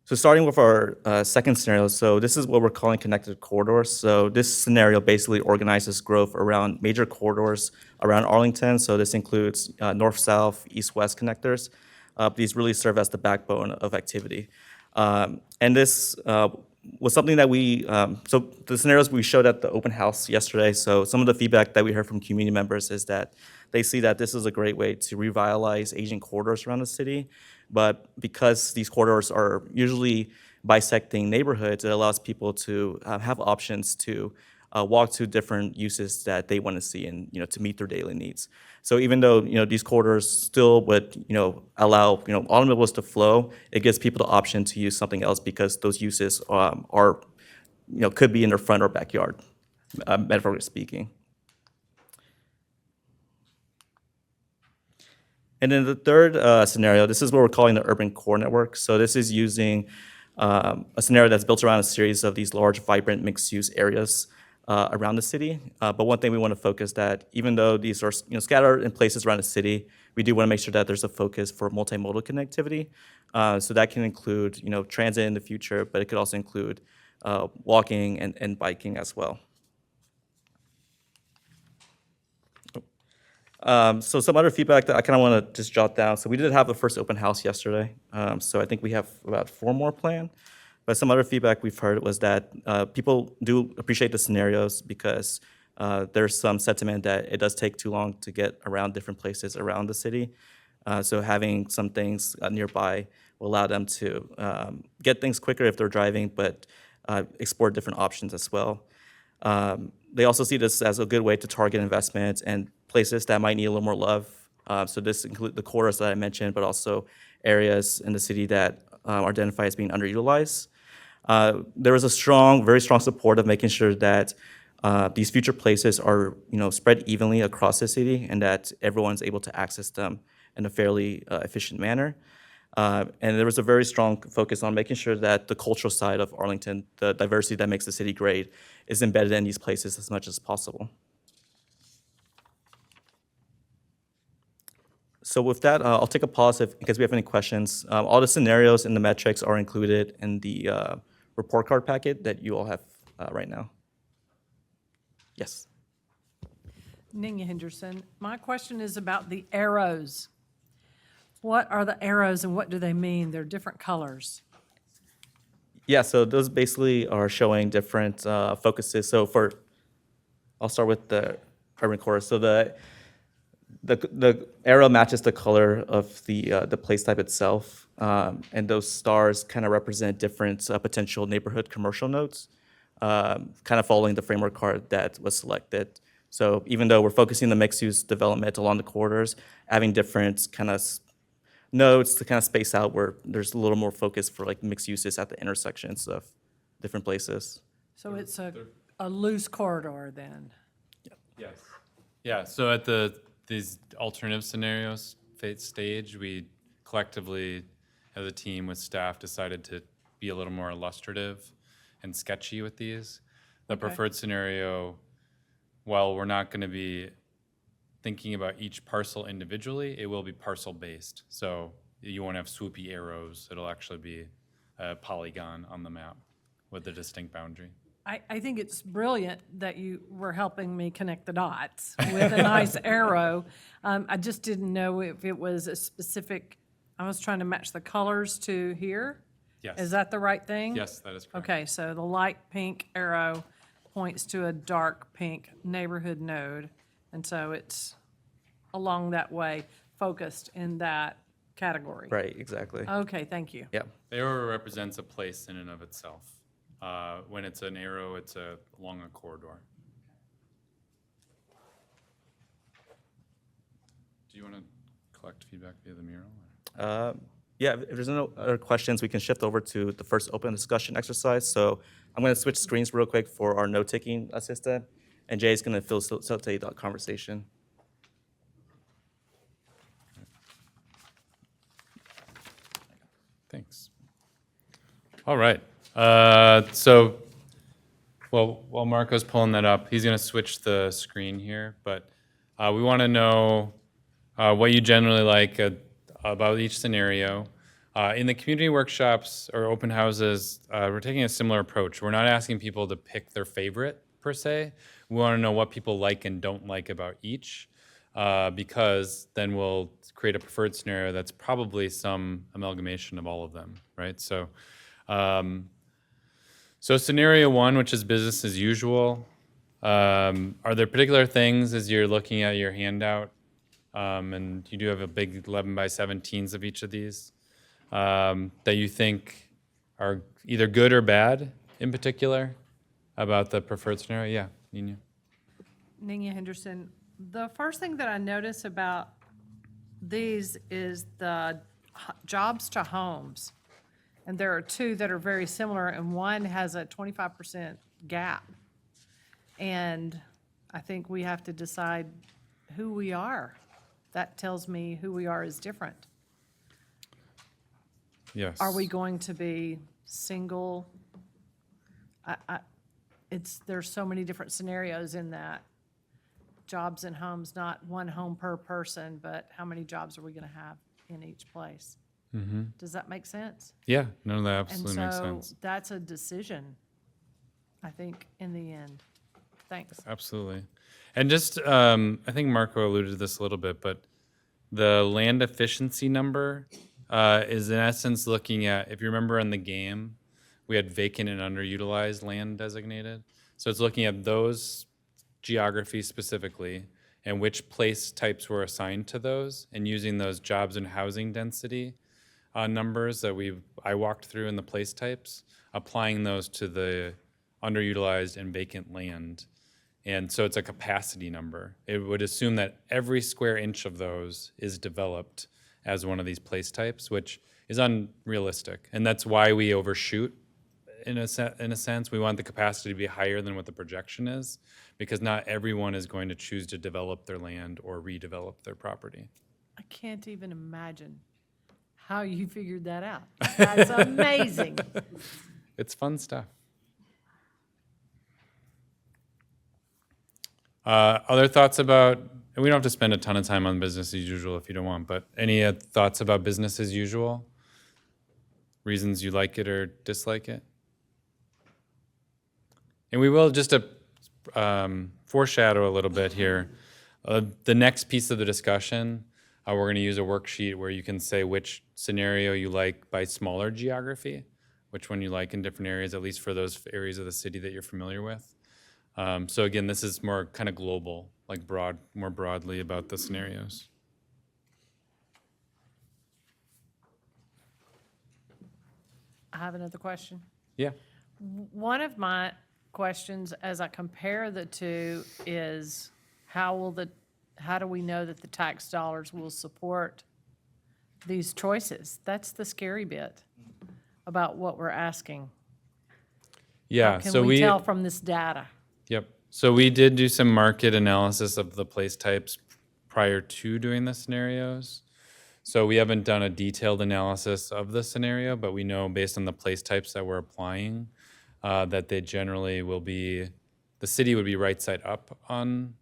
So starting with our second scenario, so this is what we're calling connected corridors. So this scenario basically organizes growth around major corridors around Arlington. So this includes north-south, east-west connectors. These really serve as the backbone of activity. And this was something that so the scenarios we showed at the open house yesterday, so some of the feedback that we heard from community members is that they see that this is a great way to revitalize aging corridors around the city. But because these corridors are usually bisecting neighborhoods, it allows people to have options to walk to different uses that they want to see and to meet their daily needs. So even though these corridors still would allow automobiles to flow, it gives people the option to use something else because those uses are could be in their front or backyard, metaphorically speaking. And then the third scenario, this is what we're calling the urban core network. So this is using a scenario that's built around a series of these large, vibrant, mixed-use areas around the city. But one thing we want to focus that even though these are scattered in places around the city, we do want to make sure that there's a focus for multimodal connectivity. So that can include transit in the future, but it could also include walking and biking as well. So some other feedback that I kind of want to just jot down. So we did have the first open house yesterday. So I think we have about 4 more planned. But some other feedback we've heard was that people do appreciate the scenarios because there's some sentiment that it does take too long to get around different places around the city. So having some things nearby will allow them to get things quicker if they're driving, but explore different options as well. They also see this as a good way to target investments and places that might need a little more love. So this includes the corridors that I mentioned, but also areas in the city that are identified as being underutilized. There is a very strong support of making sure that these future places are spread evenly across the city and that everyone's able to access them in a fairly efficient manner. And there was a very strong focus on making sure that the cultural side of Arlington, the diversity that makes the city great, is embedded in these places as much as possible. So with that, I'll take a pause in case we have any questions. All the scenarios and the metrics are included in the report card packet that you all have right now. Yes. Ning Henderson, my question is about the arrows. What are the arrows and what do they mean? They're different colors. Yeah, so those basically are showing different focuses. So I'll start with the urban core. So the arrow matches the color of the place type itself, and those stars kind of represent different potential neighborhood commercial nodes, kind of following the framework card that was selected. So even though we're focusing the mixed-use development along the corridors, having different kind of nodes to kind of space out where there's a little more focus for like mixed uses at the intersections of different places. So it's a loose corridor then? Yes. Yeah, so at these alternative scenarios stage, we collectively, as a team with staff, decided to be a little more illustrative and sketchy with these. The preferred scenario, while we're not going to be thinking about each parcel individually, it will be parcel-based. So you won't have swoopy arrows. It'll actually be a polygon on the map with a distinct boundary. I think it's brilliant that you were helping me connect the dots with a nice arrow. I just didn't know if it was a specific, I was trying to match the colors to here. Yes. Is that the right thing? Yes, that is correct. Okay, so the light pink arrow points to a dark pink neighborhood node, and so it's along that way, focused in that category. Right, exactly. Okay, thank you. Yeah. The arrow represents a place in and of itself. When it's an arrow, it's along a corridor. Do you want to collect feedback via the mural? Yeah, if there's no other questions, we can shift over to the first open discussion exercise. So I'm going to switch screens real quick for our note-taking assistant, and Jay's going to facilitate that conversation. Thanks. All right. Well, while Marco's pulling that up, he's going to switch the screen here. But we want to know what you generally like about each scenario. In the community workshops or open houses, we're taking a similar approach. We're not asking people to pick their favorite, per se. We want to know what people like and don't like about each, because then we'll create a preferred scenario that's probably some amalgamation of all of them, right? So scenario one, which is business as usual, are there particular things as you're looking at your handout, and you do have a big 11 by 17s of each of these, that you think are either good or bad in particular about the preferred scenario? Yeah, Nina. Nina Henderson, the first thing that I notice about these is the jobs to homes. And there are two that are very similar, and one has a 25% gap. And I think we have to decide who we are. That tells me who we are is different. Yes. Are we going to be single? There's so many different scenarios in that. Jobs and homes, not one home per person, but how many jobs are we gonna have in each place? Does that make sense? Yeah, no, that absolutely makes And sense. so that's a decision, I think, in the end. Thanks. Absolutely. And just, I think Marco alluded to this a little bit, but the land efficiency number is in essence looking at, if you remember in the game, we had vacant and underutilized land designated. So it's looking at those geographies specifically and which place types were assigned to those, and using those jobs and housing density numbers that I walked through in the place types, applying those to the underutilized and vacant land. And so it's a capacity number. It would assume that every square inch of those is developed as one of these place types, which is unrealistic. And that's why we overshoot in a sense. We want the capacity to be higher than what the projection is, because not everyone is going to choose to develop their land or redevelop their property. I can't even imagine how you figured that out. That's amazing. It's fun stuff. Other thoughts about, and we don't have to spend a ton of time on business as usual if you don't want, but any thoughts about business as usual? Reasons you like it or dislike it? And we will just foreshadow a little bit here. The next piece of the discussion, we're going to use a worksheet where you can say which scenario you like by smaller geography, which one you like in different areas, at least for those areas of the city that you're familiar with. So again, this is more kind of global, like more broadly about the scenarios. I have another question. Yeah. One of my questions as I compare the two is how do we know that the tax dollars will support these choices? That's the scary bit about what we're asking. Yeah. Can So we tell from this data? Yep. So we did do some market analysis of the place types prior to doing the scenarios. So we haven't done a detailed analysis of the scenario, but we know based on the place types that we're applying, that they generally will be, the city would be right side up on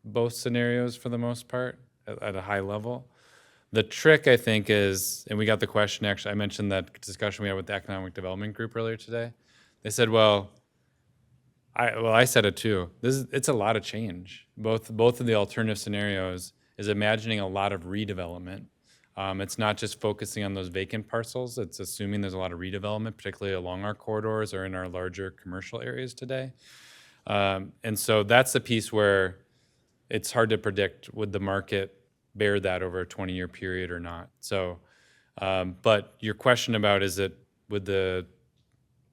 both scenarios for the most part at a high level. The trick, I think, is, and we got the question, actually, I mentioned that discussion we had with the Economic Development Group earlier today. They said, well, I said it too. It's a lot of change. Both of the alternative scenarios is imagining a lot of redevelopment. It's not just focusing on those vacant parcels. It's assuming there's a lot of redevelopment, particularly along our corridors or in our larger commercial areas today. And so that's the piece where it's hard to predict, would the market bear that over a 20-year period or not? So, but your question about would the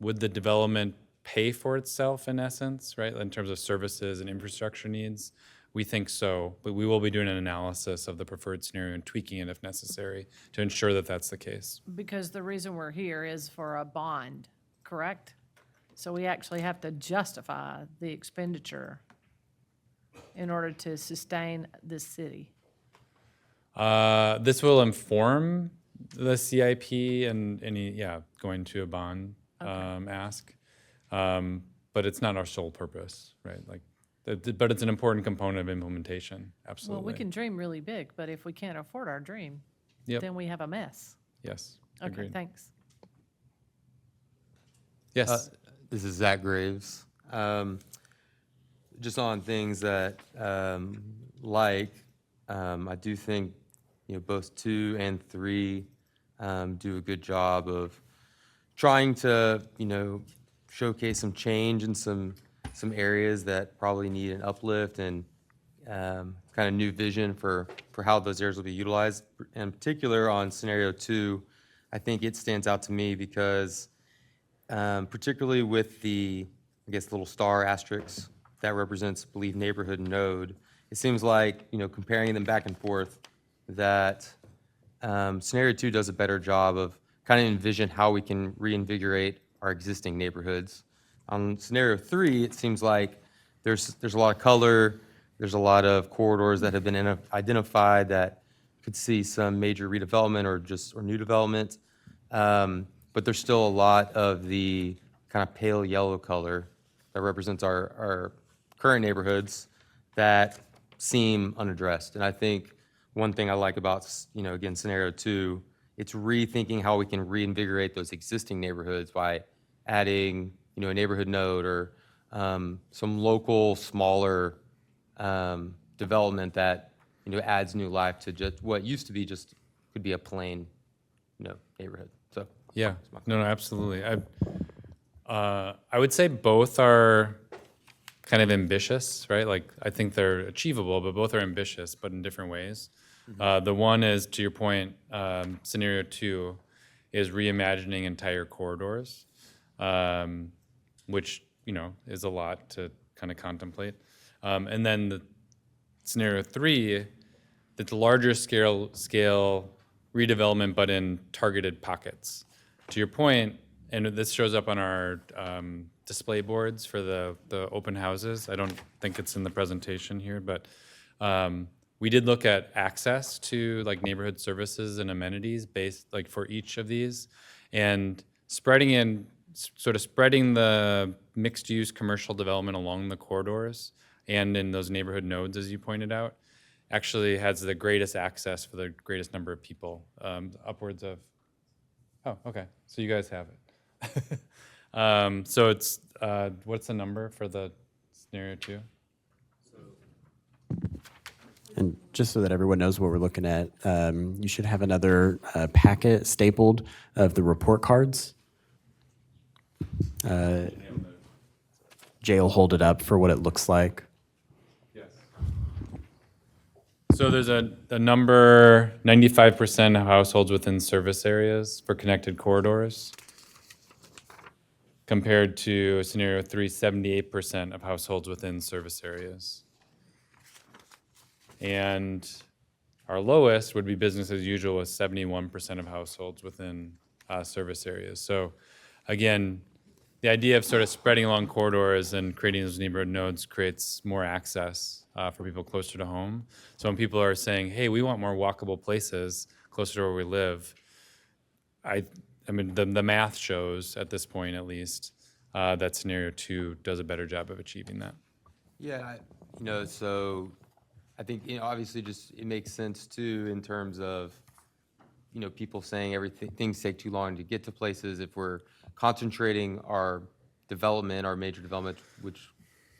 development pay for itself in essence, right? In terms of services and infrastructure needs, we think so, but we will be doing an analysis of the preferred scenario and tweaking it if necessary to ensure that that's the case. Because the reason we're here is for a bond, correct? So we actually have to justify the expenditure in order to sustain this city. This will inform the CIP and going to a bond ask. But it's not our sole purpose, right? But it's an important component of implementation, absolutely. Well, we can dream really big, but if we can't afford our dream, Yep. then we have a mess. Yes, Okay, agreed. thanks. Yes, This is Zach Graves. Just on things that, I do think, both 2 and 3 do a good job of trying to, showcase some change in some areas that probably need an uplift and kind of new vision for how those areas will be utilized. In particular, on scenario 2, I think it stands out to me because particularly with the, I guess, little star asterisk that represents, I believe, neighborhood node, it seems like, comparing them back and forth, that scenario 2 does a better job of kind of envision how we can reinvigorate our existing neighborhoods. On scenario 3, it seems like there's a lot of color, there's a lot of corridors that have been identified that could see some major redevelopment or new development. But there's still a lot of the kind of pale yellow color that represents our current neighborhoods that seem unaddressed. And I think one thing I like about, again, scenario 2, it's rethinking how we can reinvigorate those existing neighborhoods by adding, a neighborhood node or some local, smaller development that, adds new life to just what used to be just could be a plain, neighborhood. So yeah, no, absolutely. I would say both are kind of ambitious, right? Like, I think they're achievable, but both are ambitious, but in different ways. The one is, to your point, scenario 2 is reimagining entire corridors, which, is a lot to kind of contemplate. And then the scenario 3, that's larger scale redevelopment, but in targeted pockets. To your point, and this shows up on our display boards for the open houses. I don't think it's in the presentation here, but we did look at access to like neighborhood services and amenities based like for each of these, and spreading the mixed use commercial development along the corridors and in those neighborhood nodes, as you pointed out, actually has the greatest access for the greatest number of people, upwards of, oh, okay, so you guys have it. So it's, what's the number for the scenario 2? And just so that everyone knows what we're looking at, you should have another packet stapled of the report cards. Jay will hold it up for what it looks like. Yes. So there's a number, 95% of households within service areas for connected corridors, compared to scenario 3, 78% of households within service areas. And our lowest would be business as usual with 71% of households within service areas. So again, the idea of sort of spreading along corridors and creating those neighborhood nodes creates more access for people closer to home. So when people are saying, hey, we want more walkable places closer to where we live, I mean, the math shows at this point, at least, that scenario 2 does a better job of achieving that. Yeah, so I think, obviously just it makes sense too in terms of people saying things take too long to get to places, if we're concentrating our development, our major development, which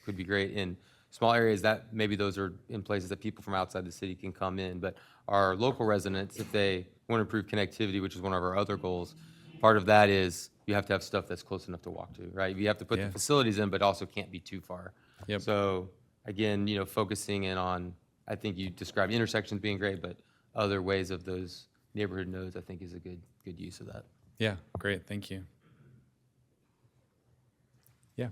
could be great in small areas, that maybe those are in places that people from outside the city can come in. But our local residents, if they want to improve connectivity, which is one of our other goals, part of that is you have to have stuff that's close enough to walk to, right? You have to put Yeah. the facilities in, but also can't be too far. Yep. So again, focusing in on, I think you described intersections being great, but other ways of those neighborhood nodes, I think is a good use of that. Yeah, great, thank you. Yeah.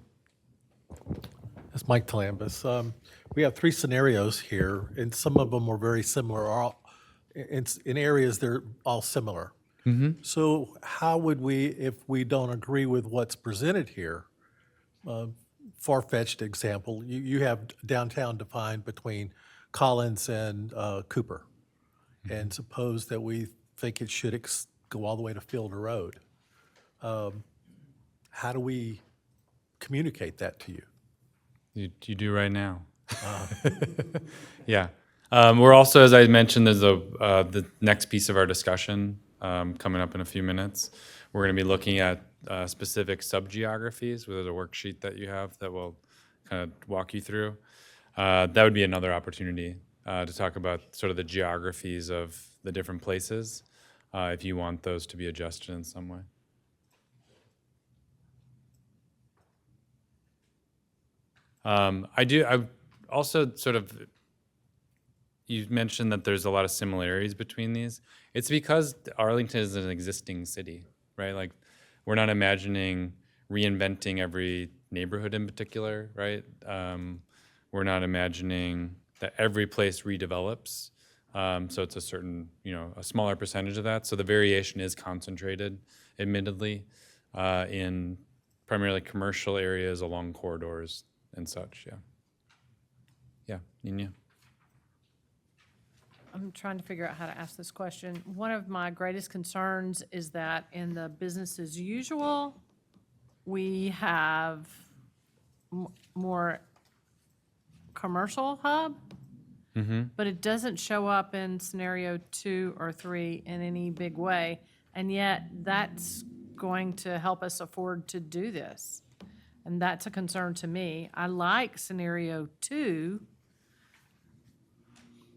That's Mike Talambas. We have 3 scenarios here, and some of them are very similar. In areas, they're all similar. So how would we, if we don't agree with what's presented here, far-fetched example, you have downtown defined between Collins and Cooper. And suppose that we think it should go all the way to Fielder Road. How do we communicate that to you? You do right now. Yeah. We're also, as I mentioned, there's the next piece of our discussion coming up in a few minutes. We're going to be looking at specific sub-geographies. There's a worksheet that you have that will kind of walk you through. That would be another opportunity to talk about sort of the geographies of the different places, if you want those to be adjusted in some way. I also sort of, you mentioned that there's a lot of similarities between these. It's because Arlington is an existing city, right? Like, we're not imagining reinventing every neighborhood in particular, right? We're not imagining that every place redevelops. So it's a certain, a smaller percentage of that. So the variation is concentrated, admittedly, in primarily commercial areas along corridors and such, yeah. Yeah, Nina? I'm trying to figure out how to ask this question. One of my greatest concerns is that in the business as usual, we have more commercial hub, but it doesn't show up in scenario 2 or 3 in any big way, and yet that's going to help us afford to do this. And that's a concern to me. I like scenario 2,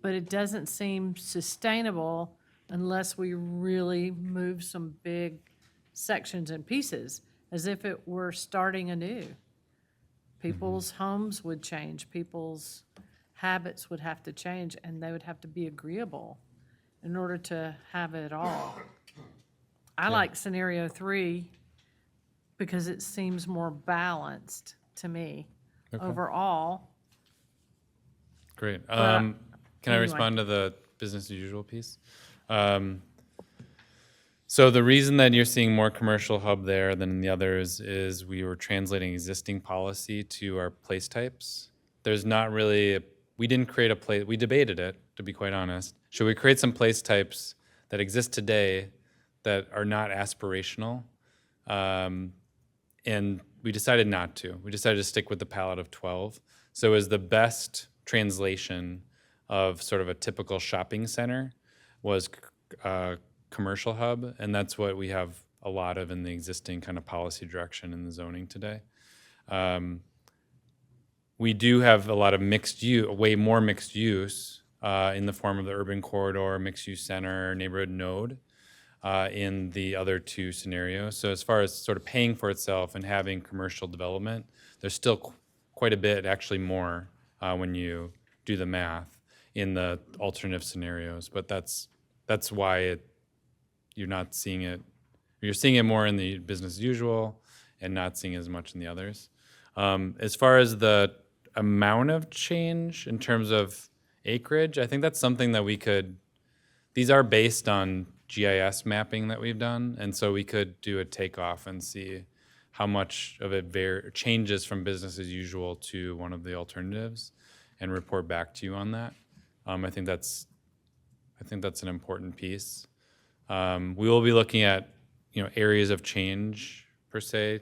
but it doesn't seem sustainable unless we really move some big sections and pieces, as if it were starting anew. People's homes would change, people's habits would have to change, and they would have to be agreeable in order to have it all. I like scenario 3 because it seems more balanced to me overall. Great. But, Can I anyway. respond to the business as usual piece? So the reason that you're seeing more commercial hub there than the others is we were translating existing policy to our place types. There's not really, we didn't create a place, we debated it, to be quite honest. Should we create some place types that exist today that are not aspirational? And we decided not to. We decided to stick with the palette of 12. So as the best translation of sort of a typical shopping center was commercial hub, and that's what we have a lot of in the existing kind of policy direction in the zoning today. We do have a lot of mixed use, way more mixed use in the form of the urban corridor, mixed use center, neighborhood node in the other 2 scenarios. So as far as sort of paying for itself and having commercial development, there's still quite a bit, actually more, when you do the math in the alternative scenarios. But that's why you're not seeing it. You're seeing it more in the business as usual and not seeing as much in the others. As far as the amount of change in terms of acreage, I think that's something that we could, these are based on GIS mapping that we've done, and so we could do a takeoff and see how much of it changes from business as usual to one of the alternatives and report back to you on that. I think that's an important piece. We will be looking at areas of change per se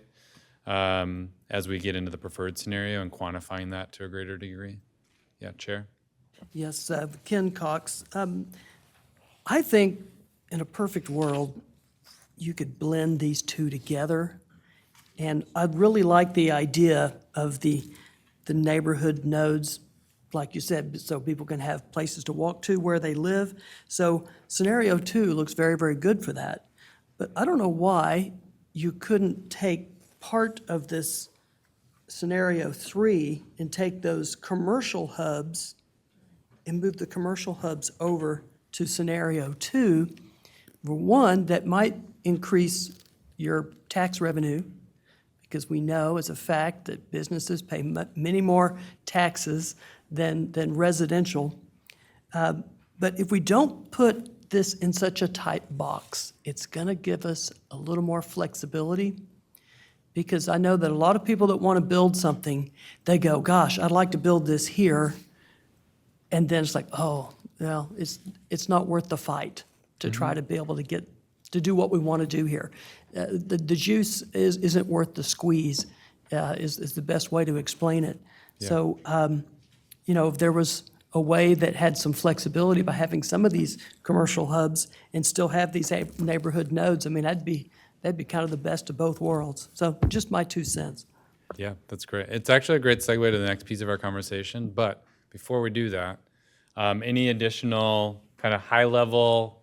as we get into the preferred scenario and quantifying that to a greater degree. Yeah, Chair. Yes, Ken Cox. I think, in a perfect world, you could blend these two together. And I'd really like the idea of the neighborhood nodes, like you said, so people can have places to walk to where they live. So scenario 2 looks very, very good for that. But I don't know why you couldn't take part of this scenario 3 and take those commercial hubs and move the commercial hubs over to scenario 2. For one, that might increase your tax revenue, because we know as a fact that businesses pay many more taxes than residential. But if we don't put this in such a tight box, it's going to give us a little more flexibility, because I know that a lot of people that want to build something, they go, gosh, I'd like to build this here. And then it's like, oh, well, it's not worth the fight to try to be able to do what we want to do here. The juice isn't worth the squeeze, is the best way to explain it. Yeah. So, if there was a way that had some flexibility by having some of these commercial hubs and still have these neighborhood nodes, I mean, that'd be kind of the best of both worlds. So just my 2 cents. Yeah, that's great. It's actually a great segue to the next piece of our conversation. But before we do that, any additional kind of high-level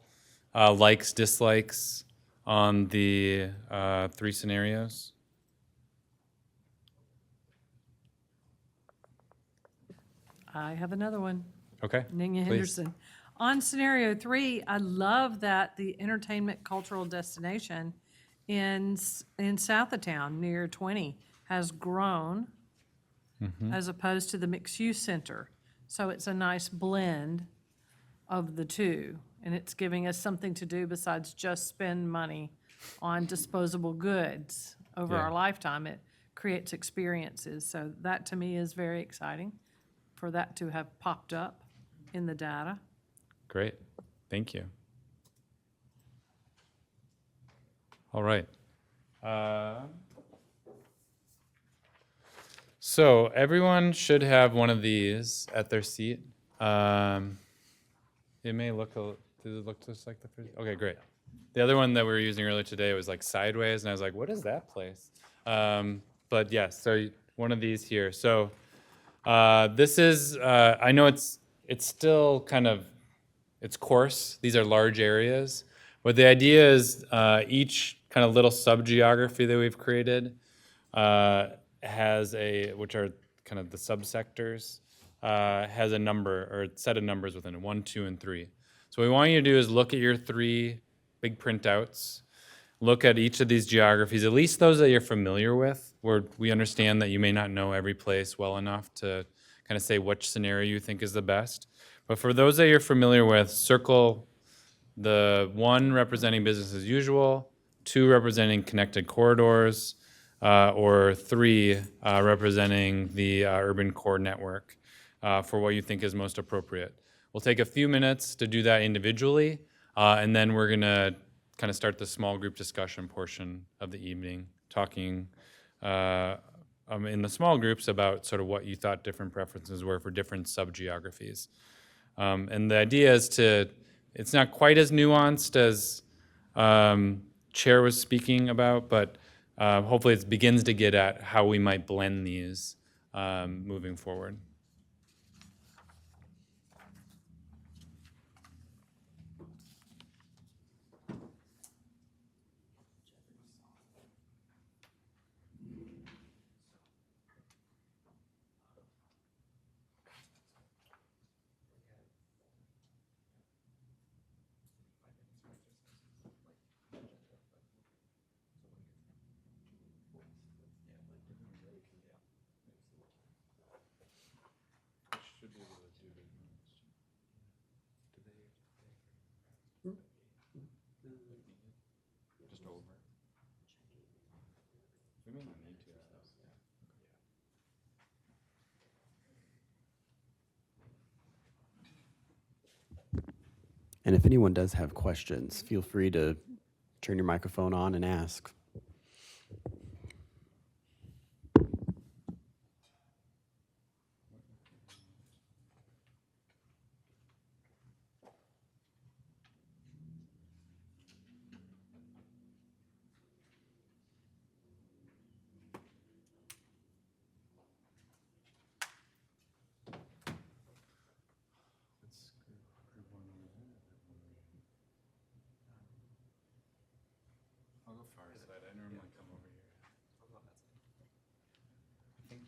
likes, dislikes on the 3 scenarios? I have another one. Okay. Ning please. Henderson. On scenario 3, I love that the entertainment cultural destination in south of town near 20 has grown as opposed to the mixed-use center. So it's a nice blend of the two, and it's giving us something to do besides just spend money on disposable goods over Yeah. our lifetime. It creates experiences. So that, to me, is very exciting for that to have popped up in the data. Great. Thank you. All right. So everyone should have one of these at their seat. It may look does it look just like the first? Okay, great. The other one that we were using earlier today was like sideways, and I was like, what is that place? But yes, so one of these here. So this is, I know it's still kind of, it's coarse. These are large areas. But the idea is each kind of little sub-geography that we've created has which are kind of the subsectors, has a number or a set of numbers within it, 1, 2, and 3. So what we want you to do is look at your 3 big printouts, look at each of these geographies, at least those that you're familiar with, where we understand that you may not know every place well enough to kind of say which scenario you think is the best. But for those that you're familiar with, circle the 1 representing business as usual, 2 representing connected corridors, or 3 representing the urban core network for what you think is most appropriate. We'll take a few minutes to do that individually, and then we're going to kind of start the small group discussion portion of the evening, talking in the small groups about sort of what you thought different preferences were for different sub-geographies. And the idea is it's not quite as nuanced as Chair was speaking about, but hopefully it begins to get at how we might blend these moving forward. And if anyone does have questions, feel free to turn your microphone on and ask.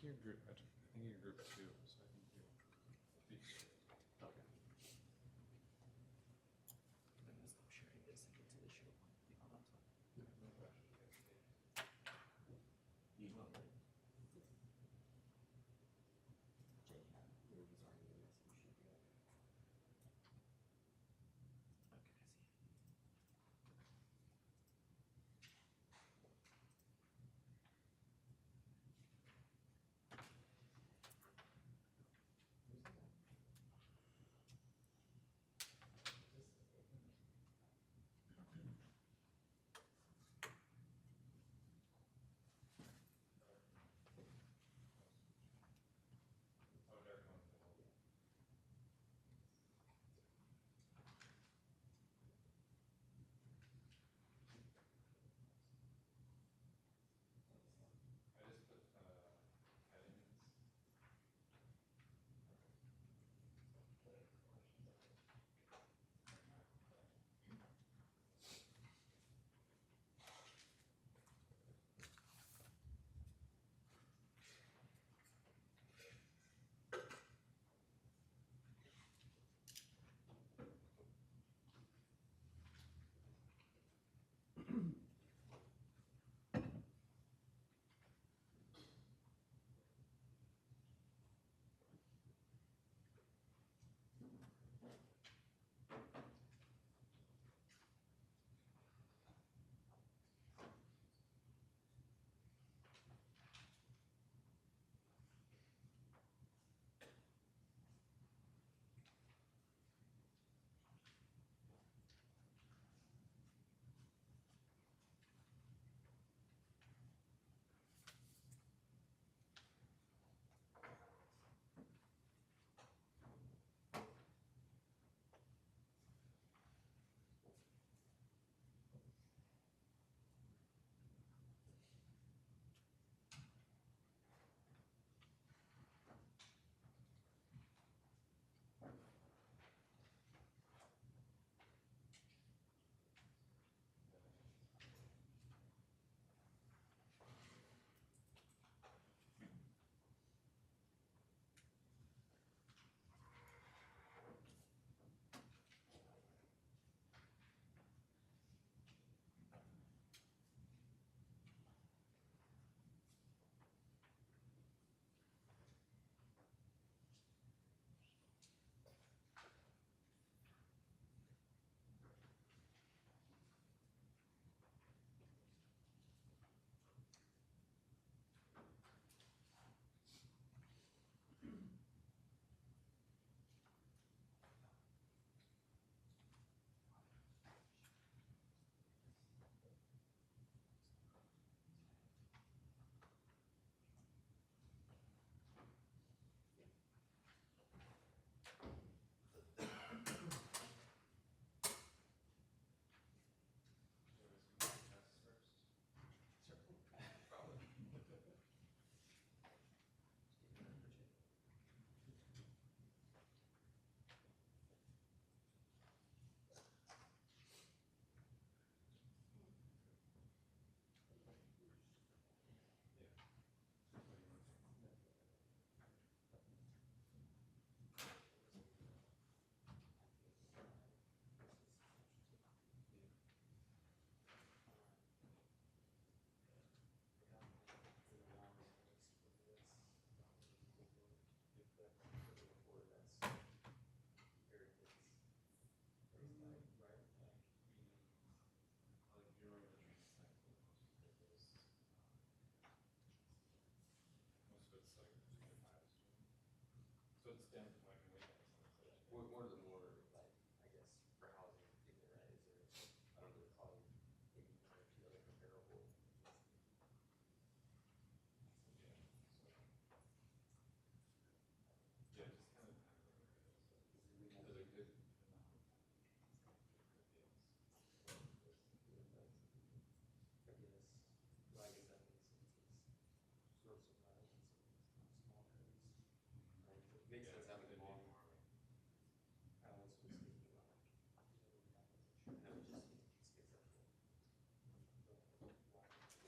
you're group, I think you're group 2, so I think you'll be. Okay. So it's down to like a week. What are the more, like, I guess, for housing, is there, right? Is there, I don't know, probably maybe one or two other comparable. Yeah, just kind of. Because they're good. I guess, well, I guess that makes sense, it's sort of surprising, some of these small areas. Right, so it makes sense having a long arm. I also was thinking about like, and I would just, it's acceptable.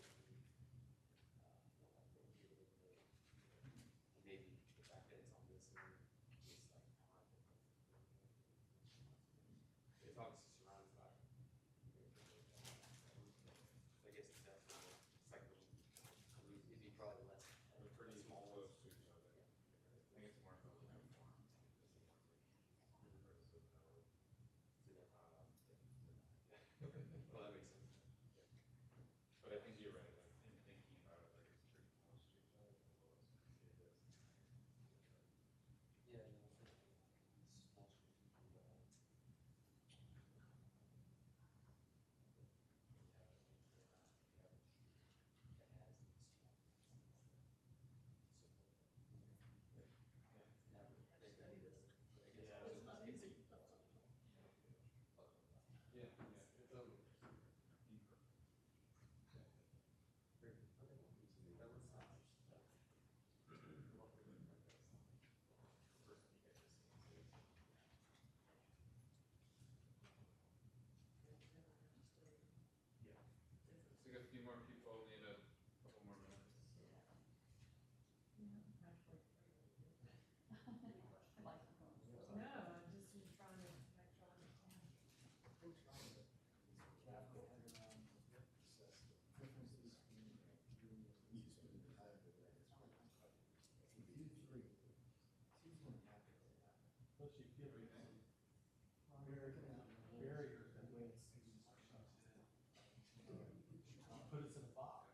Put us in a box.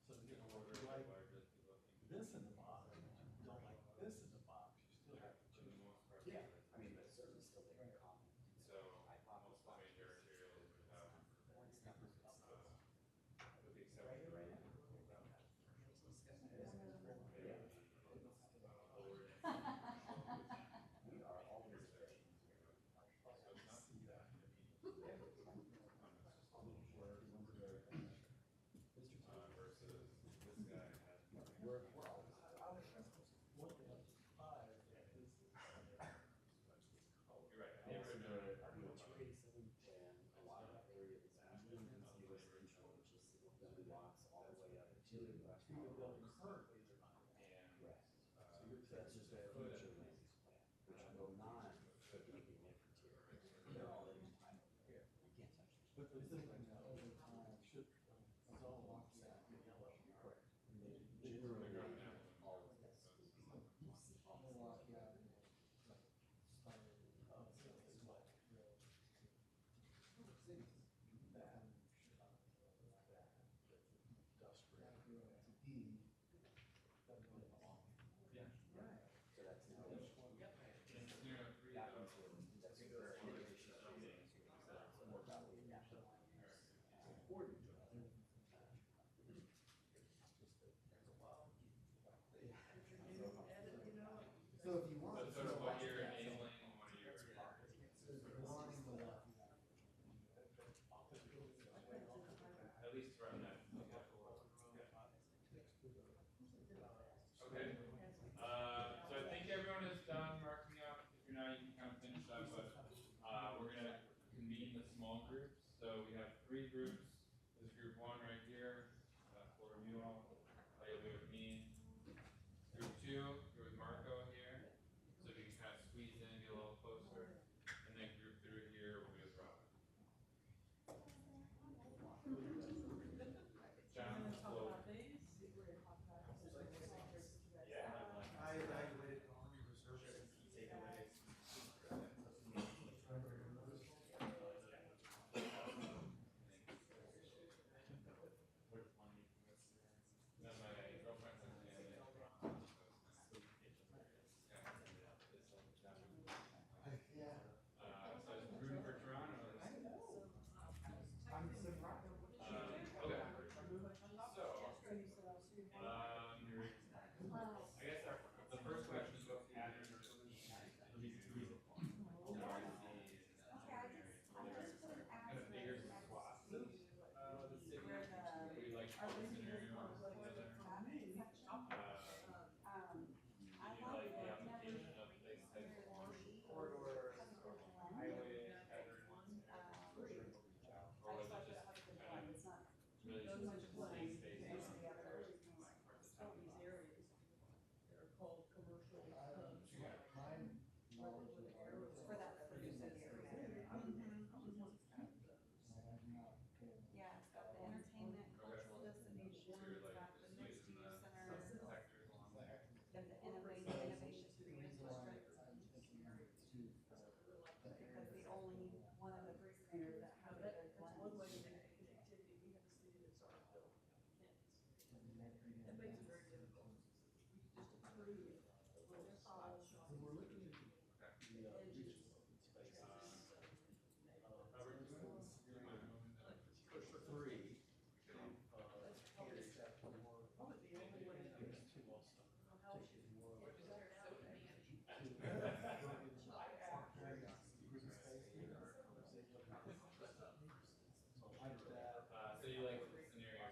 So, you know, if you like this in the box, but you don't like this in the box, you still have to choose. Yeah. I mean, but certainly still make a comment. So most of the major materials would have, with the exception of We are always ready. versus this guy has. We're always. You're right. And so the 287 plan, a lot of that area is medium density residential, which is single family lots all the way up to the Building currently, they're not. correct. So that's just a future land use plan, which will not be in criteria. They're already entitled. You can't touch it. But the thing is, over time, should, it's all locked down in yellow. Correct. And they generally, all of this. All locked out. So it's like, that. Industrial. Yeah. So that's now. In scenario three, though, That's where innovation is. More about the national use. Important. So if you want. so what you're enabling, what are your? At least from that. Okay. So I think everyone is done marking up. If you're not, you can kind of finish up, but we're gonna convene the small groups. So we have 3 groups. This is group 1 right here, 4 of you all. You'll be with me. Group 2, you're with Marco here. So if you can kind of squeeze in, get a little closer. And then group 3 here will be with Robin. John, slow. Yeah. I evaluated the Army Reserve and key takeaways. No, my girlfriend's in Yeah. so I was rooting for Toronto. I'm surprised. Okay. So, I guess the first question is what patterns are kind of bigger swaths of the city. We like scenarios together. You like the application of things like corridors or highway patterns. Or was it just kind of really just stay space on parts of town? These areas, they're called commercial hubs. Mine knowledge of art. For that producing area. Yeah, it's got the entertainment, cultural destination, it's got the mixed use center, Sectors along there. and the innovation creative district. Because the only one of the three centers that have it is That's one way to make connectivity. We have a city that's already built. That makes it very difficult. We could just approve when they're following. So we're looking at the Edges. Robert, you want to move into 3. That's probably the only way to do it. I'll help you. so you like scenario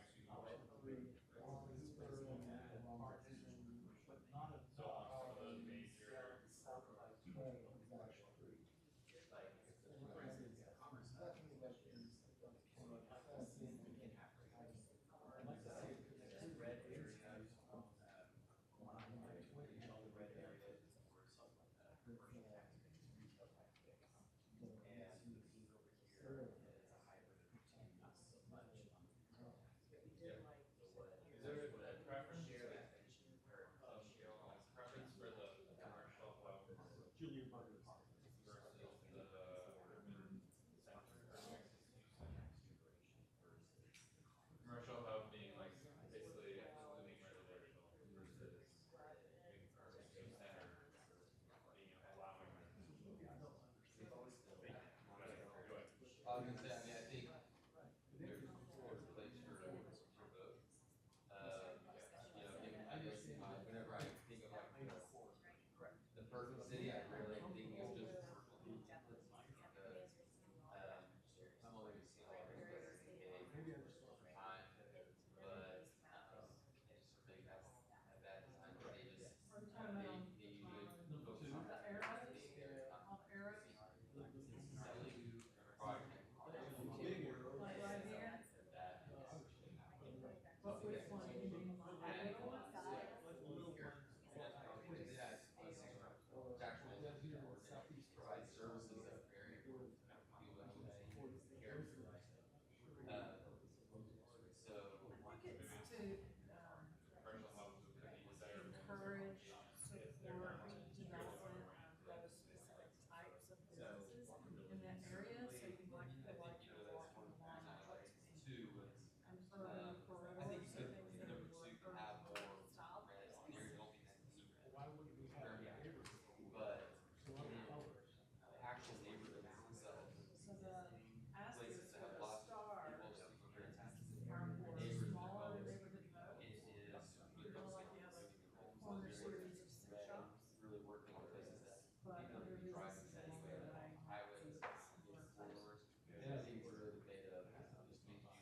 2? But not So on some of those major Provide services that are very important to people that they care for. So I think it's to encourage, support development of those specific types of businesses in that area, so you might feel like you're walking along an urban corridor, so things that are more urban style places. but actual neighborhoods themselves, So the places aspects that have of the lots of stars people, people very attached to are for smaller neighborhood neighborhood It folks. is You know, like you have a corner series of six shops, really working on places that but other businesses along the way. highways, corridors. I think we're really beta of just making sure.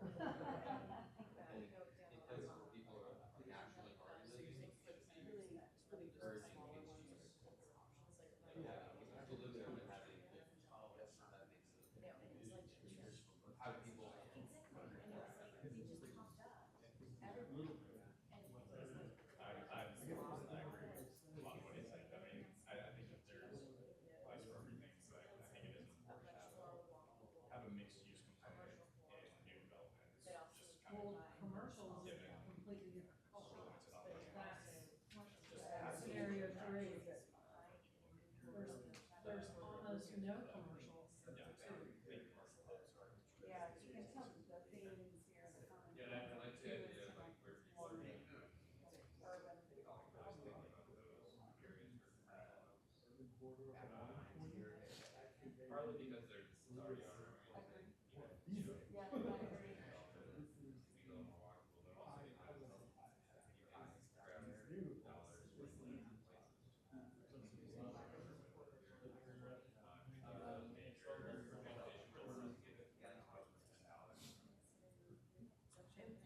In places where people are naturally already living, encouraging mixed use. Yeah, to live there and having, that's not that makes it. How people. I agree with a lot of what he said. I mean, I think that there's a place for everything, so I think it is important to have a mixed use component in new development. It's just kind Well, of commercials is a completely different culture. limited on That's scenario three. There's almost no commercials too. Yeah, you can tell the themes here, the common. Yeah, I like the idea of like where people are. Urban. Partly because there's already are. Yeah, I agree.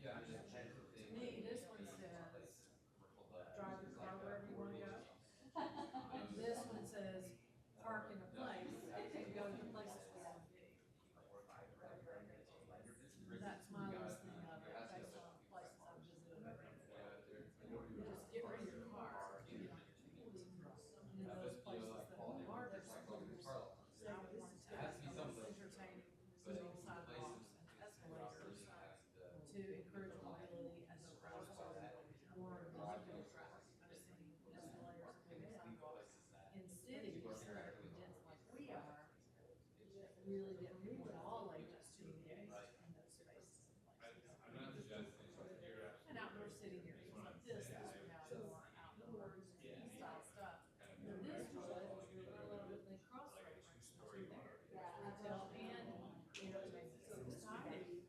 To me, this one says, drive your car wherever you wanna go. This one says, park in a place and go to the places we wanna be. That's my listening of it, based on places I've visited. Just get rid of your car. And in those places that are different, I want to entertaining, moving sidewalks and escalators to encourage mobility as opposed to more vehicular traffic. I've seen escalators and moving sidewalks in cities that are dense like we are, that really didn't move at all like just to engage in those spaces. I'm not suggesting you're And outdoor sitting areas like this would have more outdoor style stuff. And this would, the cross reference to there, retail and entertainment. So it's tidy,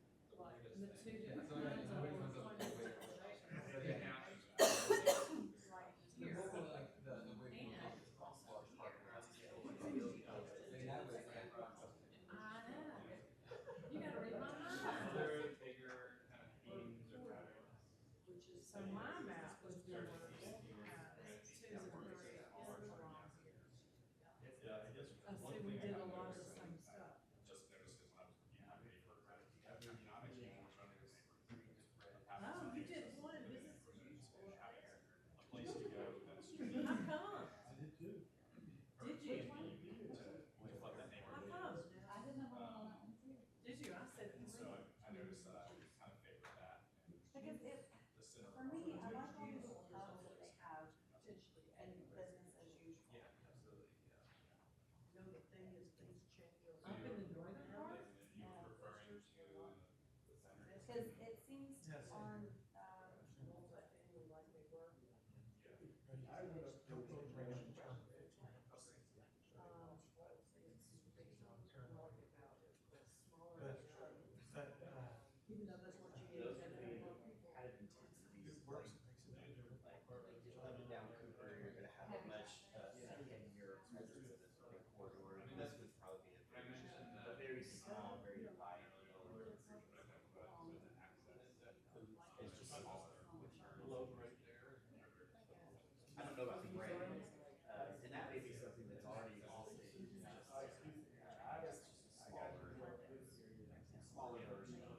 the two different kinds of employment situations. Right here. And also I know. You gotta read my mind. bigger kind of themes or patterns. So my map was yours, twos and threes is along here. I see we did a lot of the same stuff. just noticed because when I was looking at paper, economics people were running this. Oh, you did one business as usual up there. A place to go that's. How come? I did too. Did you? To flood that How neighborhood. come? I didn't know what on that one too. Did you? I said And so three. I noticed that I kind of favored that. Because it, The center. for me, I like all the little hubs that they have and business as usual. Yeah, absolutely, yeah. No, the thing is, things change. Up in the northern part? You were referring to the center. Because it seems on, Like they were. Even though that's what you Those get. would be kind of intensities, like, down Cooper, you're gonna have a much, in your presence in this big corridor, and this would probably be a very small, very defined. It's just smaller. I don't know about the brand, and that may be something that's already existing, it's just a smaller version of it.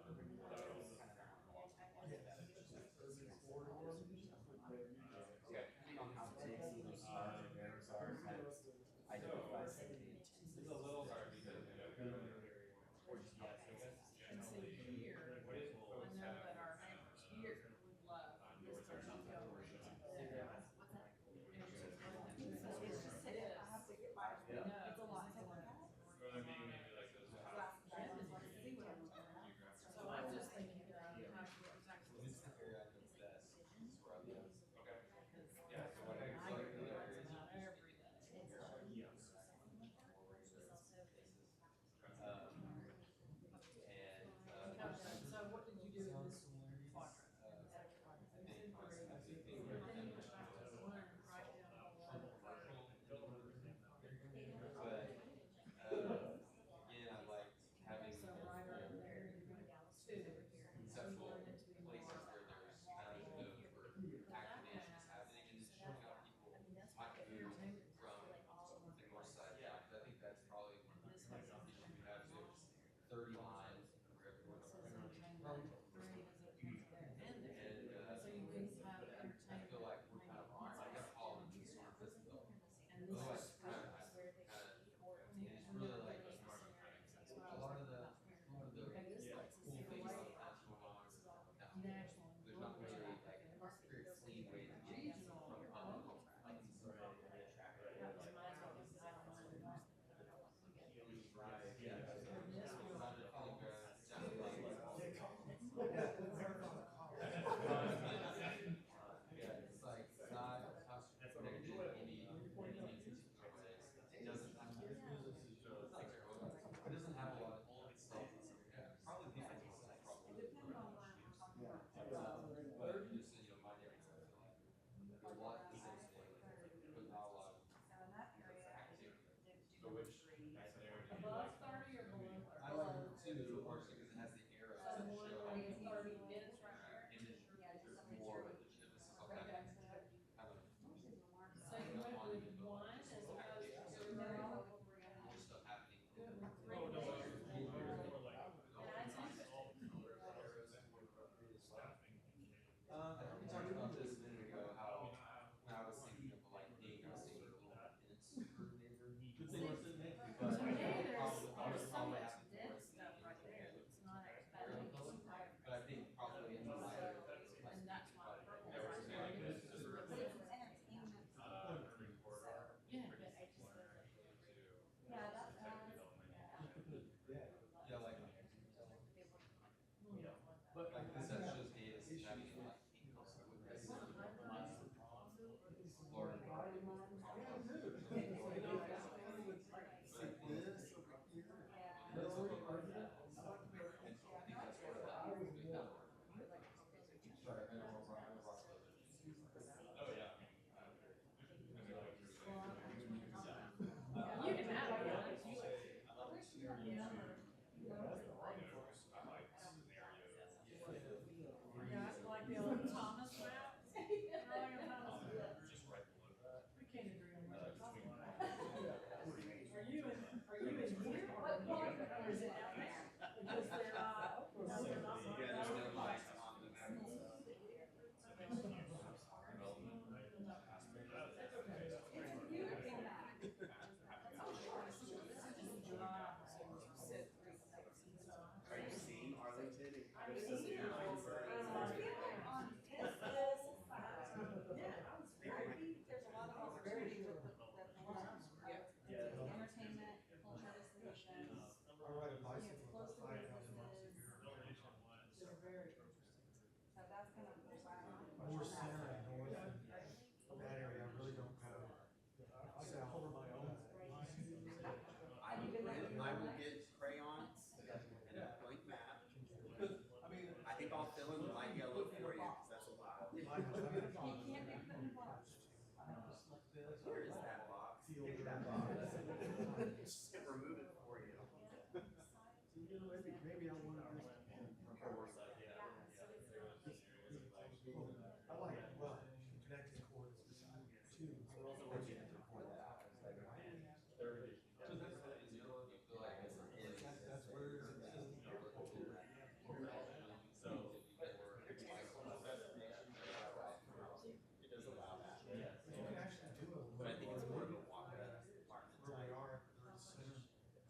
Otherwise, kind of, it's really like a lot of the cool things about that's going on is there's not really like a very clean way to get from public like so it's like not connected to any particular place. It doesn't have it doesn't have a lot of stuff. Probably people will probably but just so you know, my neighborhood, a lot of the same thing, but not a lot of activity. Above 30 or below? I like it too, partially because it has the arrows that show how many Minutes right here. and then there's more of the emphasis on that kind of. So you went with one as opposed to zero? More stuff happening. We talked about this a minute ago, how when I was thinking of lightning, I was thinking of little minutes per neighbor. To me, there's so much dead stuff right there. It's not actually. But I think probably in the light of And that's why. But it's entertainment. Yeah, but I just. Yeah, that's, yeah, like this that shows data is having like You can have it. Yeah, like the old Thomas map. We can't agree on what we're talking about. Are you in here or is it out there? Because they're not. there's no lights on the map. Are you seeing Arlington? I feel like on this side, I think there's a lot of opportunity with the entertainment, cultural solutions. We have close to businesses. They're very interesting. So that's kind of push back on. More center and north in that area, I really don't have south. Over my own. I will get crayons and a blank map. I mean, I think I'll fill in the light yellow for you, because that's a lot. You can't be putting blocks. Where is that box? Give me that box. Remove it for you. Maybe I want to. I like, well, connecting cords too. So that's the you feel like it's That's where it's. It does allow that. You can actually do it. But I think it's more of a walk Where we are, there's center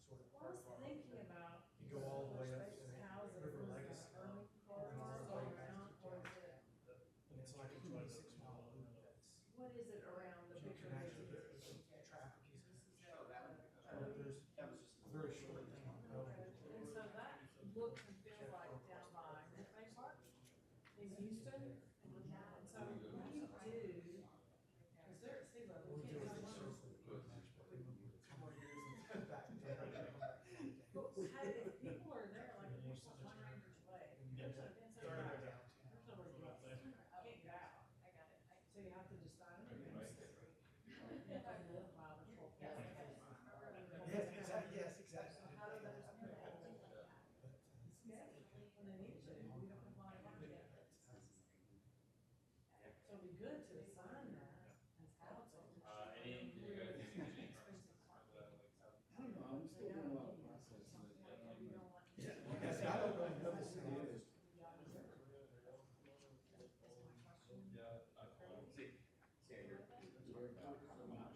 sort of. I was thinking about. You go all the way up to Houses, River Legacy. corridors all around, or is it, And it's like a 26-mile loop that's what is it around the bigger connected cities? with traffic. Oh, There's a very short thing on the building. And so that looks and feels like down by Bay Park in Houston. And so what do you do? Because they're at sea level. We'll You do can't it go in along. circles. Come on, here's the back there. But how, if people are there, like, if we're one ranger's way, there's an inside drive. There's nowhere to go. You can't get out. I got it. So you have to decide. If I live by the full. Yes, exactly. So how do those people? When they need to, we don't comply with it. So it'd be good to assign that as housing. You guys I don't know, I'm still doing a lot of process. We don't want. Yes, I don't really know the city is.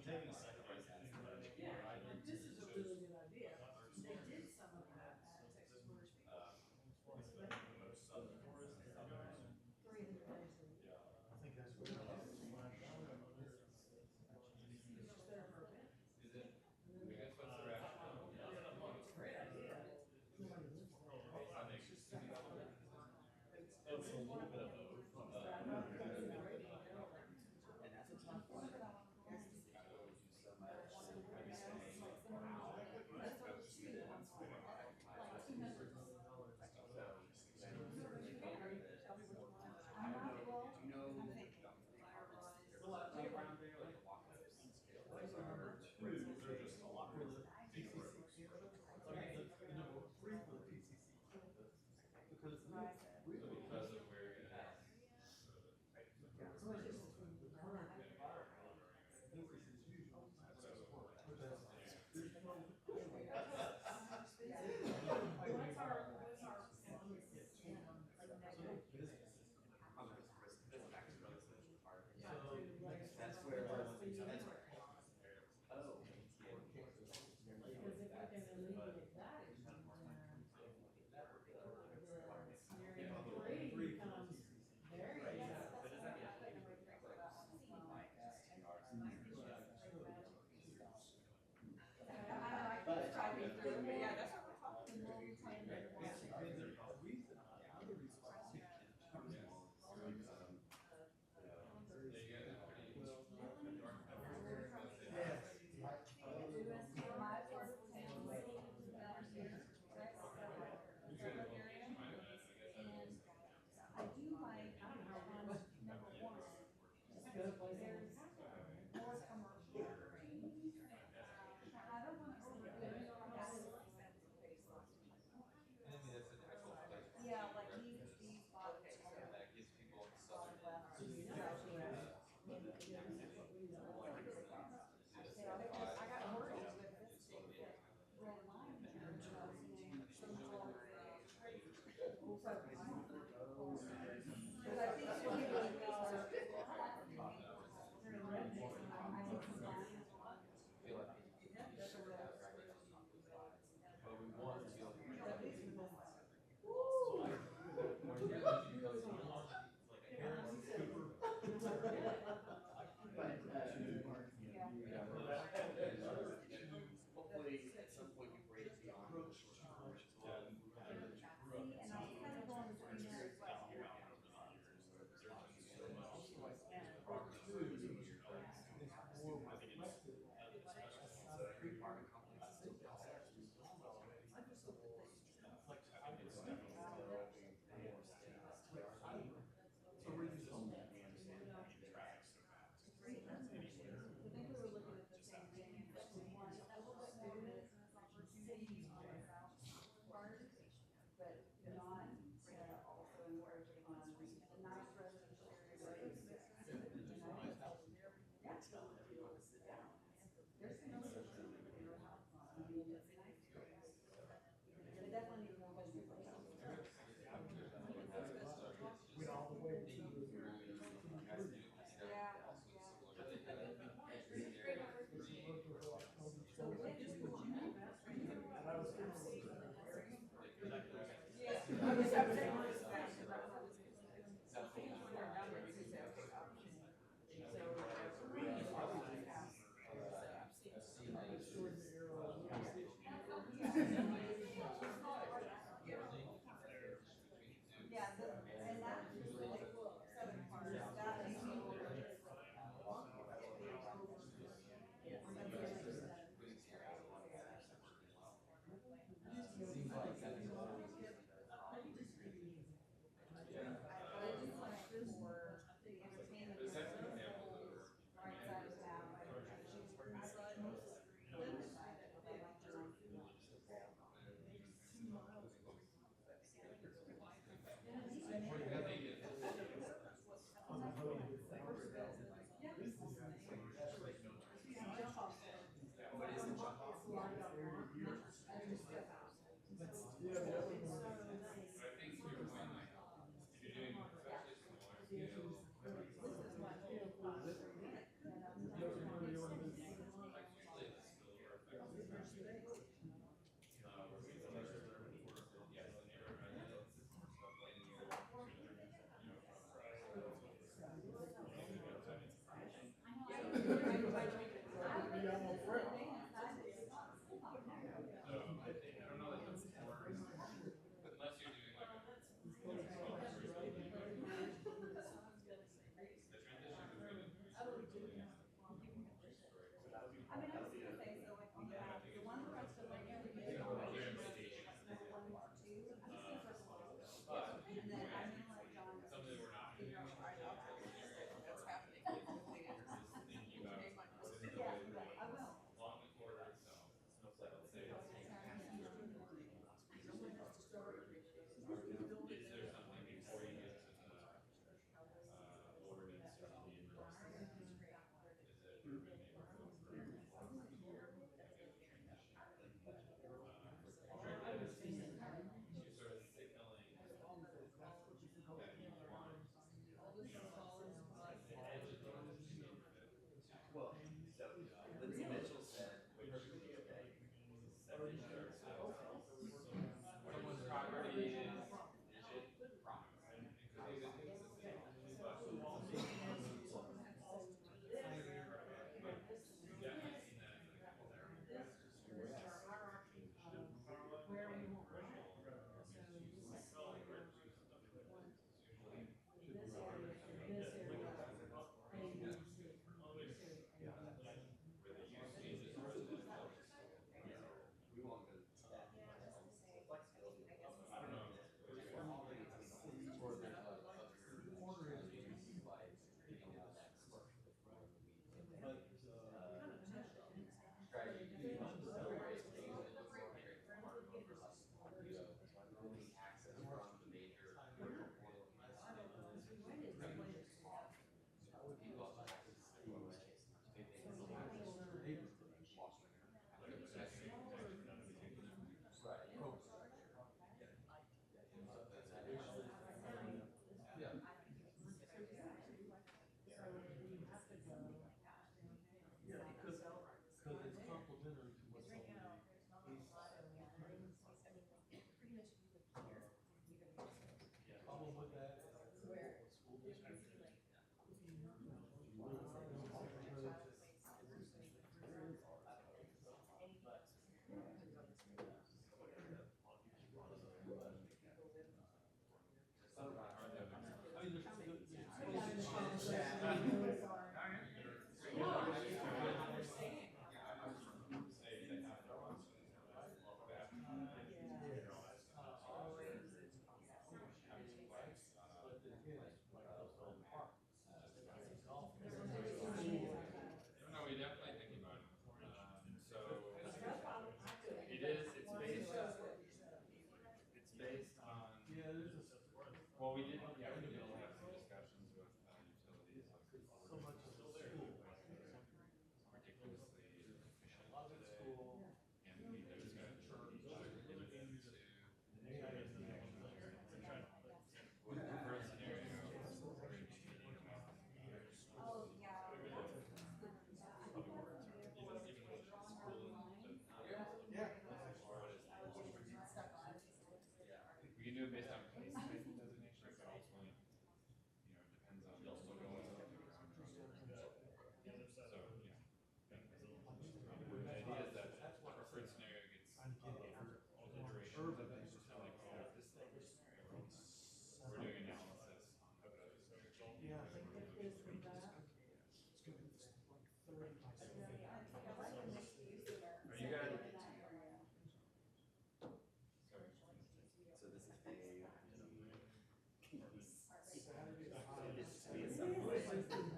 Taking a second. The number 3 for the PCC. Because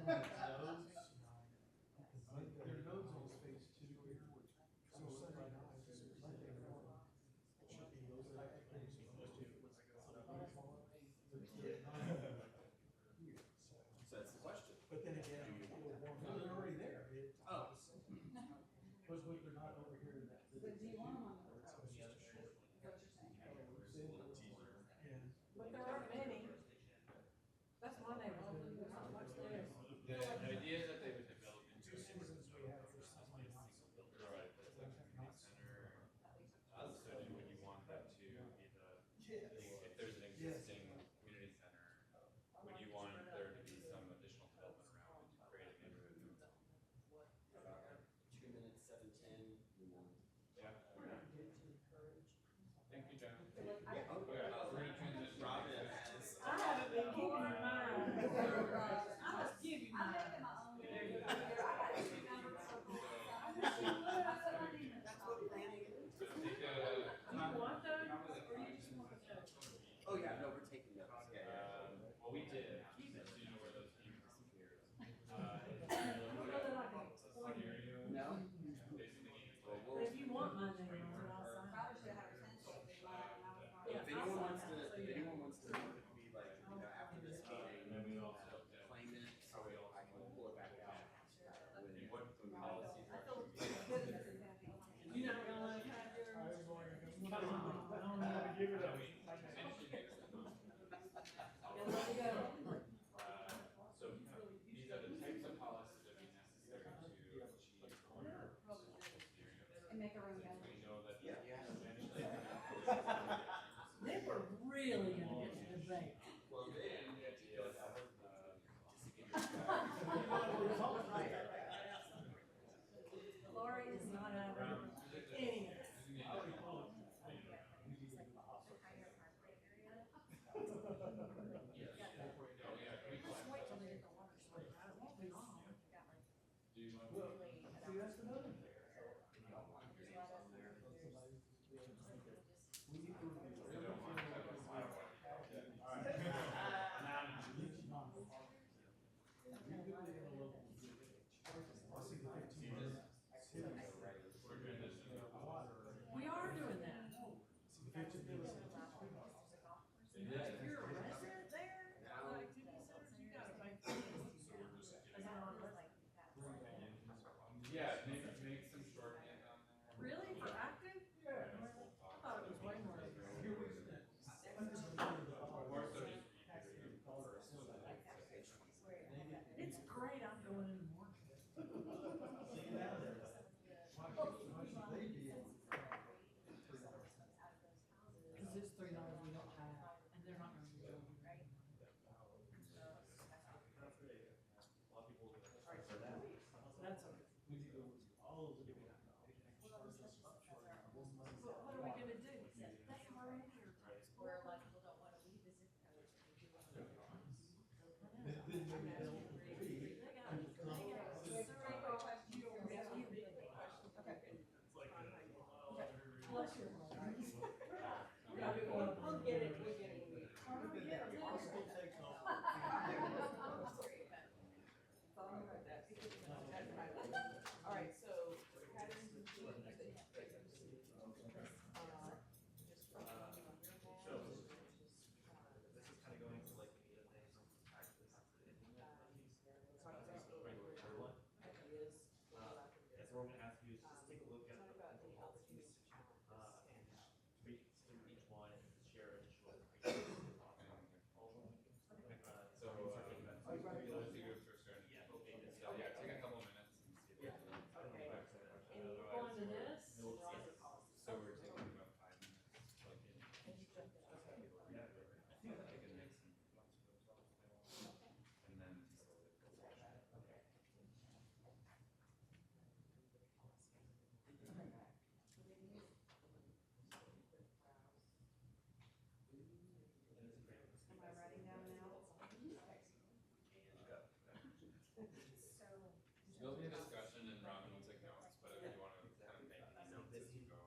Their nodes on phase 2 here, so Sunday night, Monday morning, it should be those that I think it's supposed to. So that's the question. But then again, they're already there. Oh. But they're not over here in that. But do you want them on the road? It's just a short. What you're saying? Yeah. But there aren't many. That's my neighborhood, there's not much there. The idea is that they would develop into Two a seasons we have for Sunday night. right, that's like a community center. So would you want that to be if there's an existing community center, would you want there to be some additional development around it to create a neighborhood? 2 minutes, 7:10. Yeah. Thank you, John. Okay, We're gonna transition. Robin has. I haven't been keeping mine. I must give you mine. I'm making my own. There you go. I got 2 numbers. That's what planning is. So take Do you want those, or you just want those? Oh, yeah, no, we're taking notes. Yeah. well, we did, so you know where those came from. No? But if you want my name on it, I'll sign it. Probably should have had a pen. If anyone wants to be like, after this meeting, claim it, so I can pull it back out. When policies are. You're not gonna let it have yours? I was going to, I don't know how to give it up. Then let it go. So these are the types of policies that would be necessary to achieve corner. And make a room better. We know that Yeah. eventually. They were really gonna get to debate. Well, then, the idea is, Lori is not having any of it. Just wait till they get the water sorted out. It won't be long. See, that's another thing. We need to review. We are doing that. If you're a resident there, the activity centers, you gotta pay for it. As a non-resident. Yeah, make some shorthand on there. Really, for active? Yeah. I thought it was way more. More so just It's great, I'm going in the morning. Cause it's $3 we don't have, and they're not gonna be doing it. That's okay. But what are we gonna do? They already are. Where a lot of people don't want to leave, is it? Bless your heart. We'll get it, we'll get it. All right, so. This is kind of going to like beta things on practice. Yeah, so what we're gonna ask you is just take a look at the policies, and read through each one and share initial. So, let's see who's first starting. So, yeah, take a couple minutes and see if we can come back to that. Going to this? So we're taking about 5 minutes, like in. I can make some. And then. Am I writing down now? There'll be a discussion and Robin will take notes, but if you want to kind of make any notes as you go.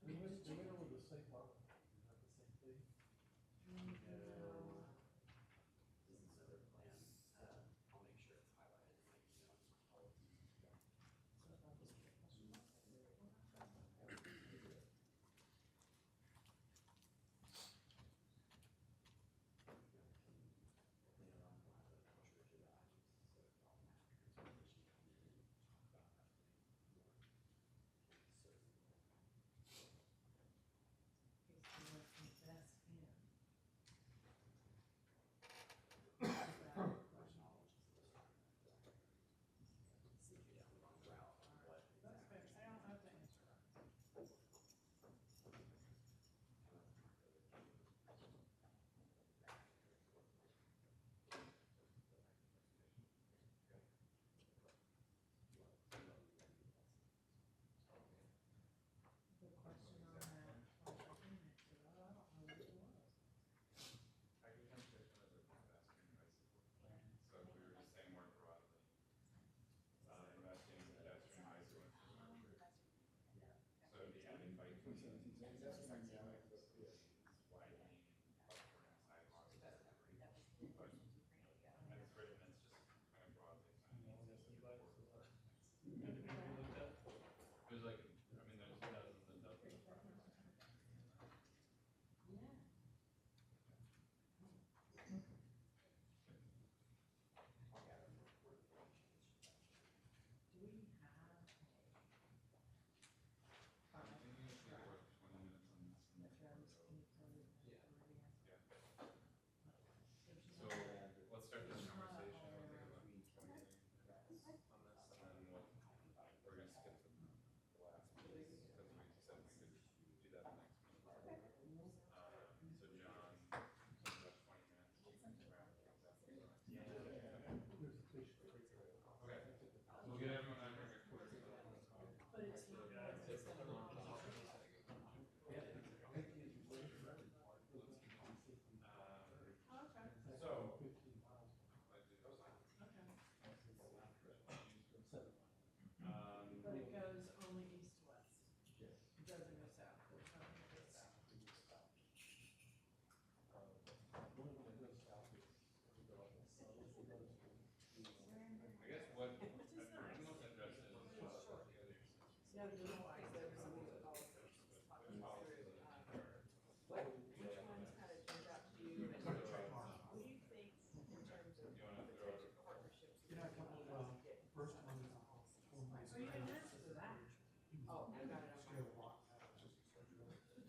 They went over the same part, not the same thing. So we were just saying more broadly, investing in pedestrian bicycle infrastructure. So it'd be adding bike lanes, widening buffer and sidewalks. But as written, it's just kind of broadly saying. There's like, I mean, there's dozens and dozens of projects. So let's start this conversation. We'll take about 20 minutes on this, and then we're gonna skip the last piece because we said we could do that next meeting. So John, about 20 minutes. You can wrap things up. Okay. We'll get everyone on here. So. But it goes only east to west. It doesn't go south. There's nothing that goes south. I guess what I'm most interested in is No, there's no ice. There was something that all talking through, what, which ones kind of jumped out to you? And what do you think in terms of potential partnerships? Yeah, a couple of, first one is. So you didn't answer to that? Oh, I got it.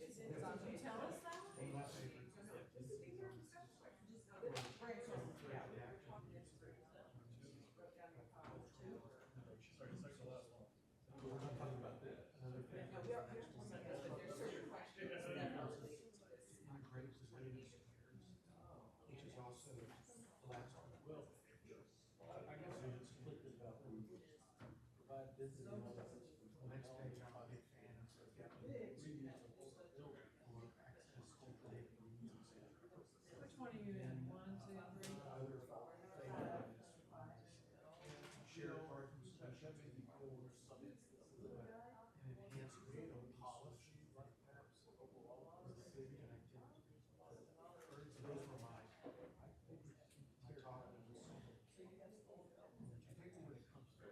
It's in, did you tell us that? We're not talking about that. Another thing. No, we are talking about this, but there's certain questions that are related to this. My great position, which is also the last one. Well, I guess it's split it up. Provide business analysis. The next page, I'm a big fan of. Reviews of building or access to the Which one are you in? 1, 2, 3? other favorite is shared parking special or some and enhanced creative policy like that. For the city and activity. So those were my talk. Particularly when it comes to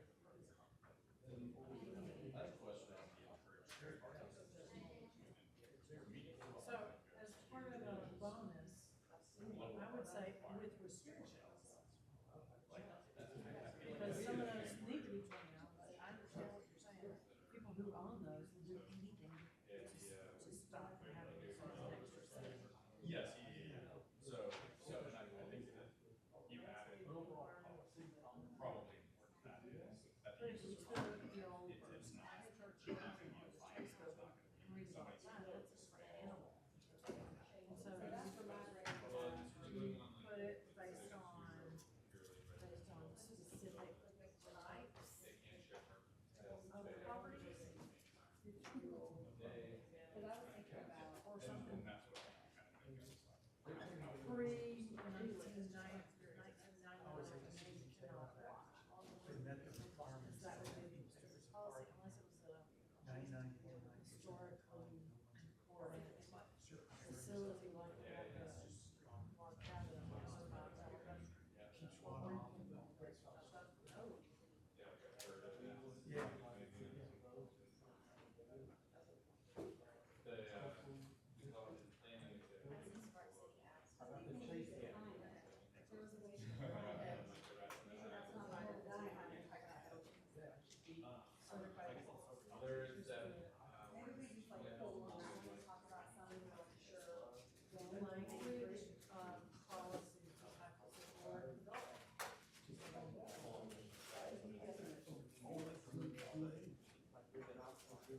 Oh,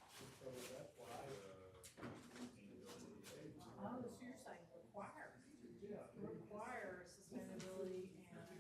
so you're saying require, require sustainability and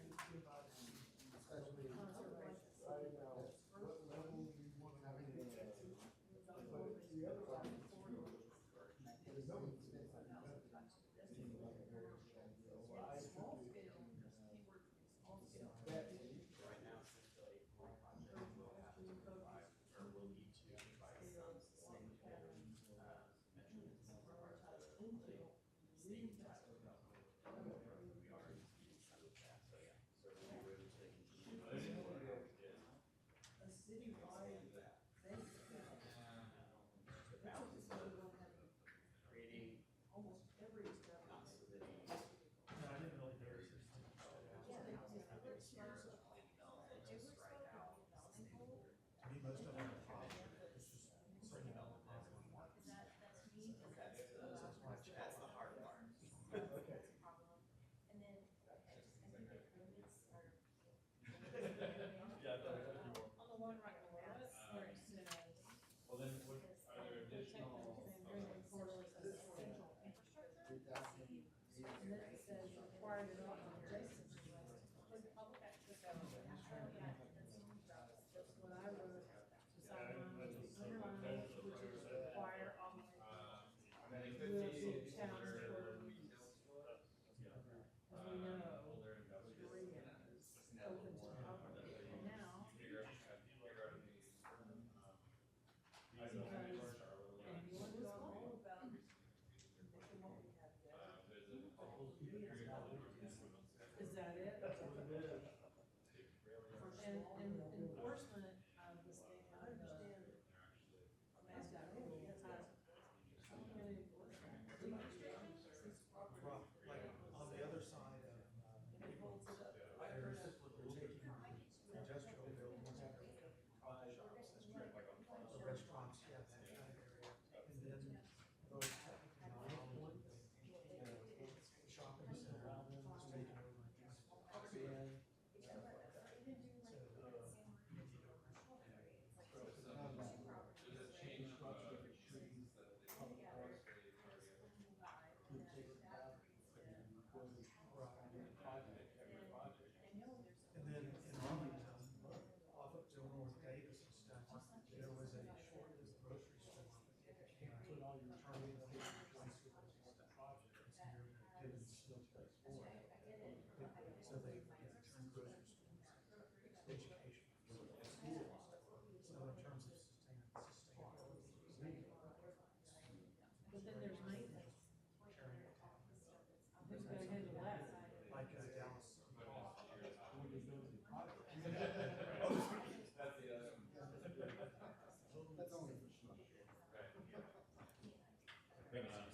is that it? And enforcement of the state, I understand. Like on the other side of, there's, we're taking industrial buildings and coffee shops, and restaurants, yeah, that kind of area. And then those technically not all, shopping center was taken over and transformed. And then in Arlington, off of Joe North Davis and stuff, there was a short-lived grocery store. And put all your turning places and projects here, given still place for it. So they turn grocery stores, education, schools. So in terms of sustainability. But then there's maintenance. Who's gonna handle that? Like Dallas. That's only for sure.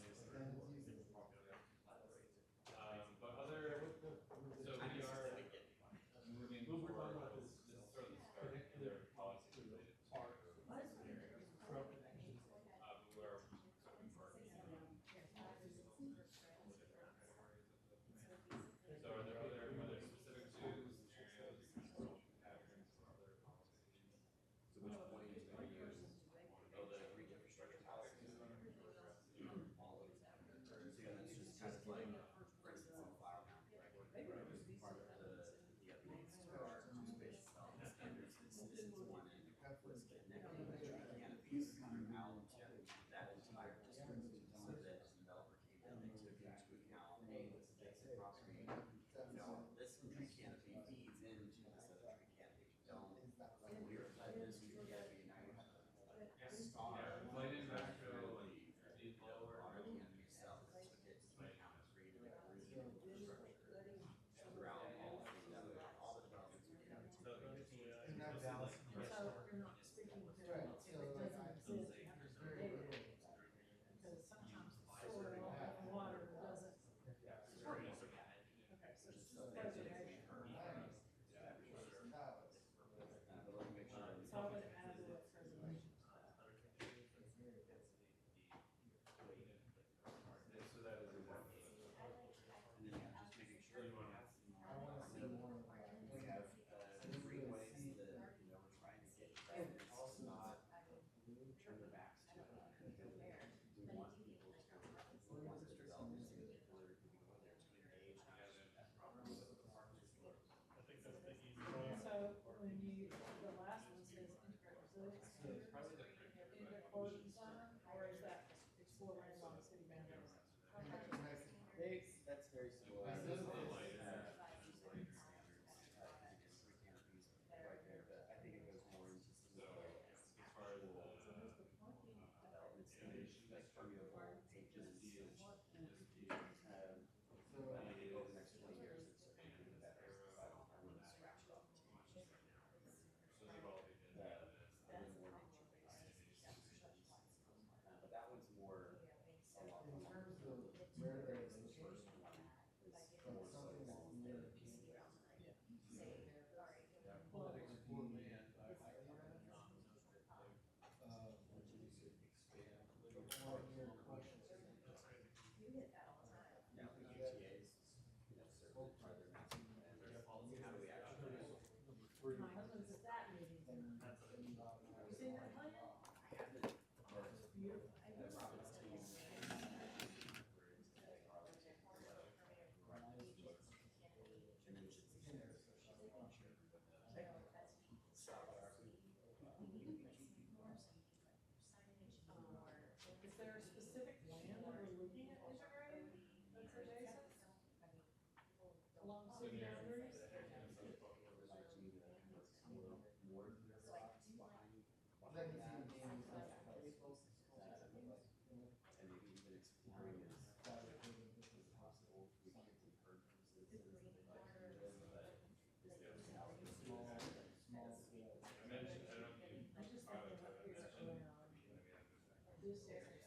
this area,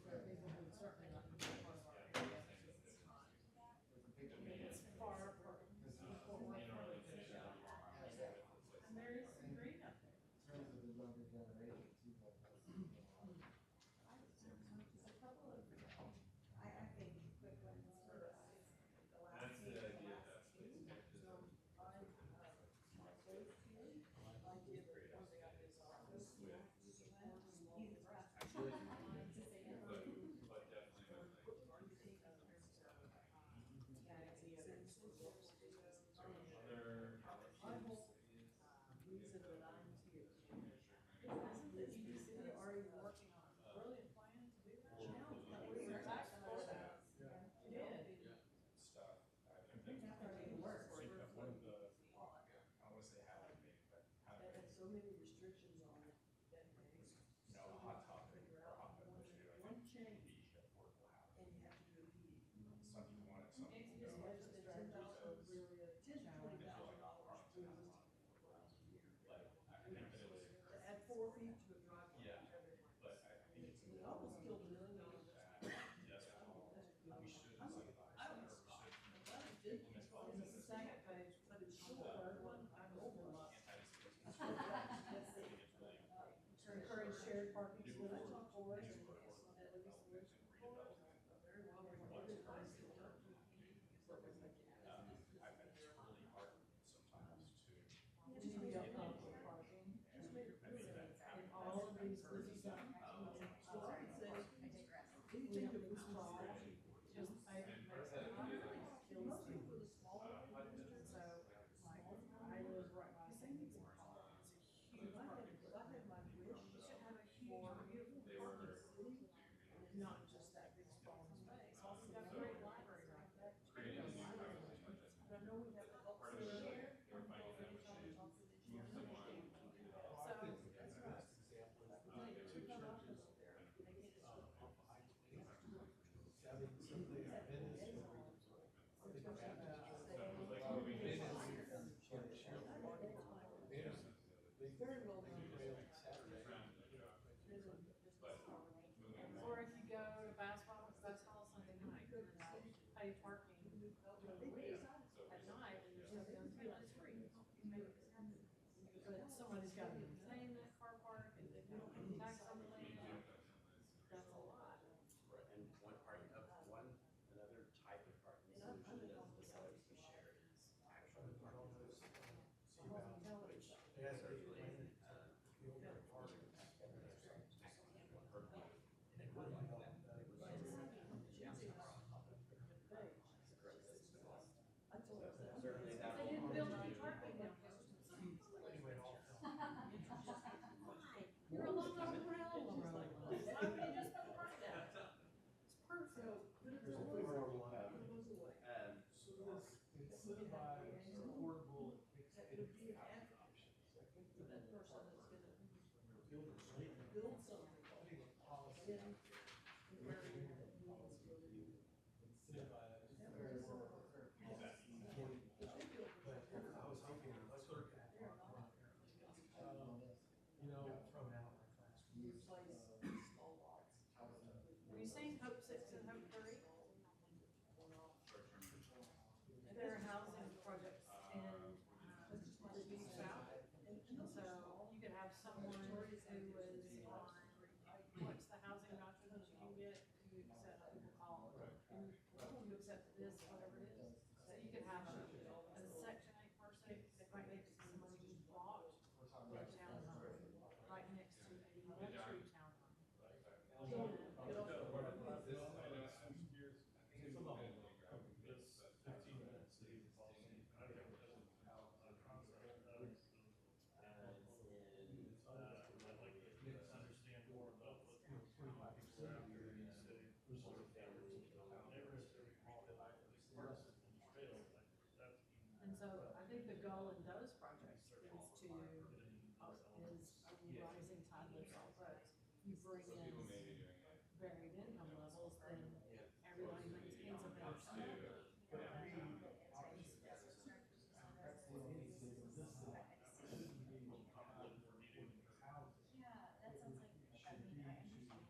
where people would certainly not be part of our area. It's far from Fort Worth, Arlington. And there is some green up there. I think quick ones for us. The last meeting, the last meeting. Are you working on a brilliant plan to do that? We were asked for that. Did. Had so many restrictions on it that they. Hot topic or hot issue. One change. And you have to do a meeting. Some people want it, some people It's don't. less than $10, really, $10,000 to $20,000 to a year. To add 4 feet to a driveway. Yeah, but I think it's It almost killed $1 million. yes, we should incentivize. I don't know. It's the second page, but it's short, one, I'm over a lot. Encourage shared parking solutions for it, and at least solution for it. Very well regulated, nice to work. I bet it's really hard sometimes to. Just made up parking, just made it really, in all of these busy zones. So I would say, anything that was small, just make it kills people for the smaller districts. So, like, I live right by St. It's a huge parking. If I had my wish, you should have a huge, beautiful parking city, and not just that big sprawling space. Also, got a great library right there. But I know we have a help center. So, that's right. They come up with there, they get it. Very well known. Or if you go to basketball Sunday night, pay parking during the week, at night, when you're just on the street. But somebody's gotta maintain that car park, and they've got to pay tax on the land. That's a lot. And one parking another type of parking solution that doesn't necessarily be shared is actual parking. Certainly that They will. didn't build any parking down there. You're along the railroad. Why don't you just put the park down? It's perfect. So this incentivized, affordable, That would be an advocation for that person that's gonna build something. policy. In an area that needs really. Incentivize very well. But I was hoping, let's look at. You know, from out. Replace small lots. Have you seen Hope 6 and Hope 3? There are housing projects in the deep south. And so you could have someone who is on, what's the housing voucher that you can get, who accept, people call, who accept this, whatever it is. So you could have a Section 8 person, that might be someone who bought a townhome right next to a luxury townhome. Understand more about what, 25% here in the city. And so I think the goal in those projects is to, is a rising tide lifts all boats. You bring in varied income levels, then everybody maintains a better standard. Yeah, that sounds like, I mean, I understand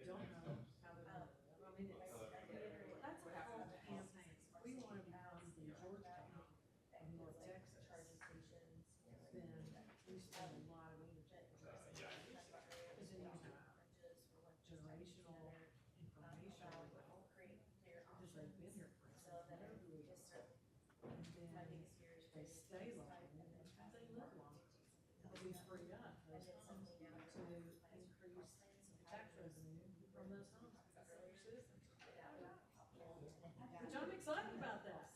don't know how they're gonna, I mean, that's a whole campaign. We want to become the Georgetown of North Texas. Then we spend a lot of energy. Because then you have generational information because they've been here forever. And then they stay longer and they live longer. Because we free up those homes to increase tax revenue from those homes for our citizens. Which I'm excited about that.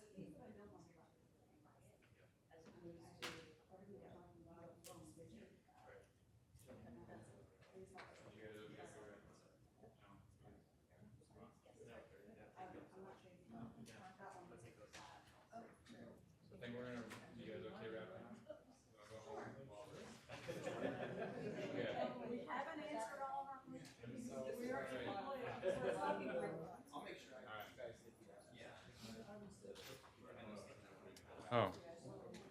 I think we're gonna, you guys okay wrapping up? We haven't answered all of our questions. We are we're talking through. Oh,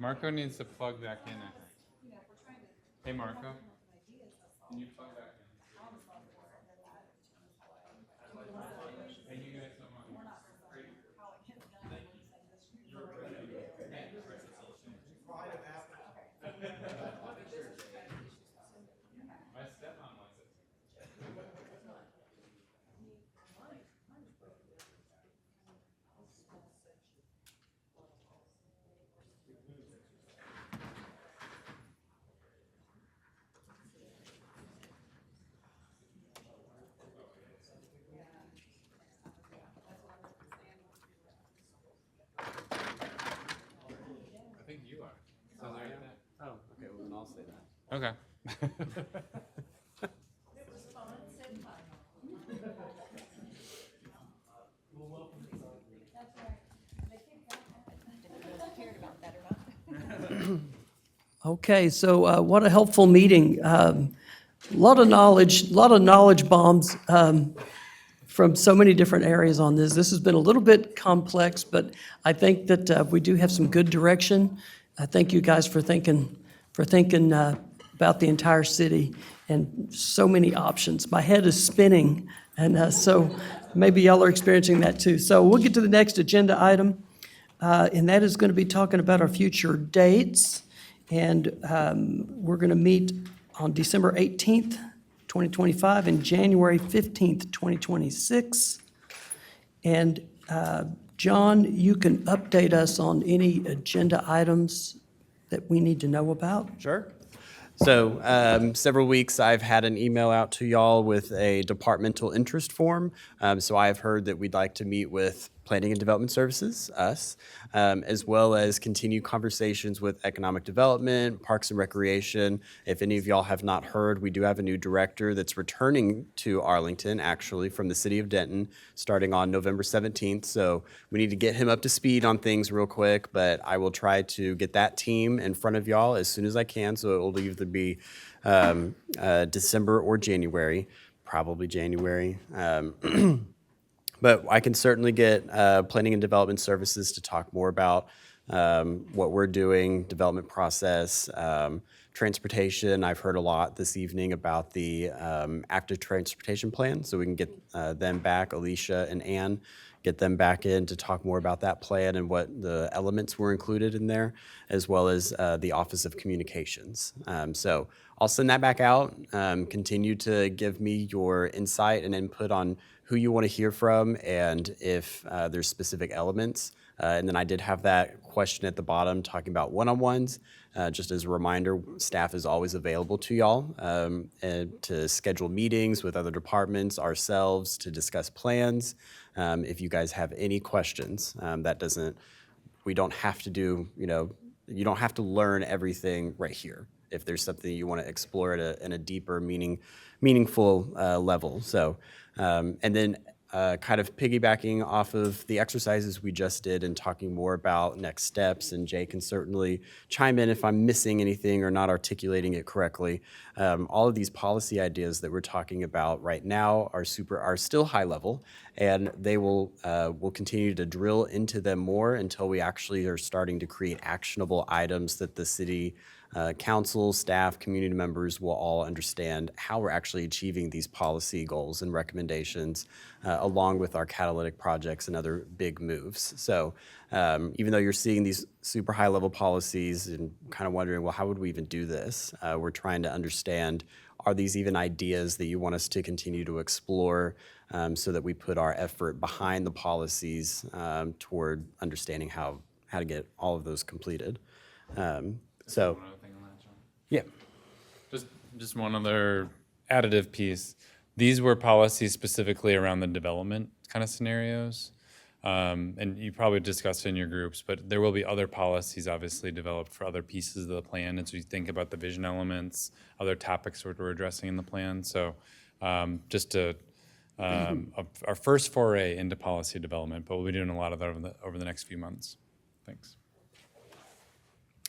Marco needs to plug back in, I think. Hey, Marco, can you plug back in? Thank you guys so much. My stepmom likes it. I think you are. Says right there. Oh, okay, well then I'll say that. Okay. Okay, so what a helpful meeting. A lot of knowledge bombs from so many different areas on this. This has been a little bit complex, but I think that we do have some good direction. I thank you guys for thinking about the entire city and so many options. My head is spinning, and so maybe y'all are experiencing that too. So we'll get to the next agenda item, and that is going to be talking about our future dates. And we're going to meet on December 18th, 2025, and January 15th, 2026. And John, you can update us on any agenda items that we need to know about? Sure. So several weeks I've had an email out to y'all with a departmental interest form. So I've heard that we'd like to meet with Planning and Development Services, us, as well as continue conversations with Economic Development, Parks and Recreation. If any of y'all have not heard, we do have a new director that's returning to Arlington, actually, from the city of Denton, starting on November 17th. So we need to get him up to speed on things real quick, but I will try to get that team in front of y'all as soon as I can. So it will either be December or January, probably January. But I can certainly get Planning and Development Services to talk more about what we're doing, development process, transportation. I've heard a lot this evening about the active transportation plan, so we can get them back, Alicia and Ann, get them back in to talk more about that plan and what the elements were included in there, as well as the Office of Communications. So I'll send that back out. Continue to give me your insight and input on who you want to hear from and if there's specific elements. And then I did have that question at the bottom talking about one-on-ones. Just as a reminder, staff is always available to y'all and to schedule meetings with other departments, ourselves, to discuss plans. If you guys have any questions, we don't have to do, you don't have to learn everything right here if there's something you want to explore in a deeper, meaningful level. So, and then kind of piggybacking off of the exercises we just did and talking more about next steps, and Jay can certainly chime in if I'm missing anything or not articulating it correctly. All of these policy ideas that we're talking about right now are still high level, and they will continue to drill into them more until we actually are starting to create actionable items that the city council, staff, community members will all understand how we're actually achieving these policy goals and recommendations, along with our catalytic projects and other big moves. So even though you're seeing these super high-level policies and kind of wondering, well, how would we even do this? We're trying to understand, are these even ideas that you want us to continue to explore, so that we put our effort behind the policies toward understanding how to get all of those completed. So, One other thing on that, John. yeah. Just one other additive piece. These were policies specifically around the development kind of scenarios. And you probably discussed it in your groups, but there will be other policies obviously developed for other pieces of the plan as we think about the vision elements, other topics that we're addressing in the plan. So just our first foray into policy development, but we'll be doing a lot of that over the next few months. Thanks.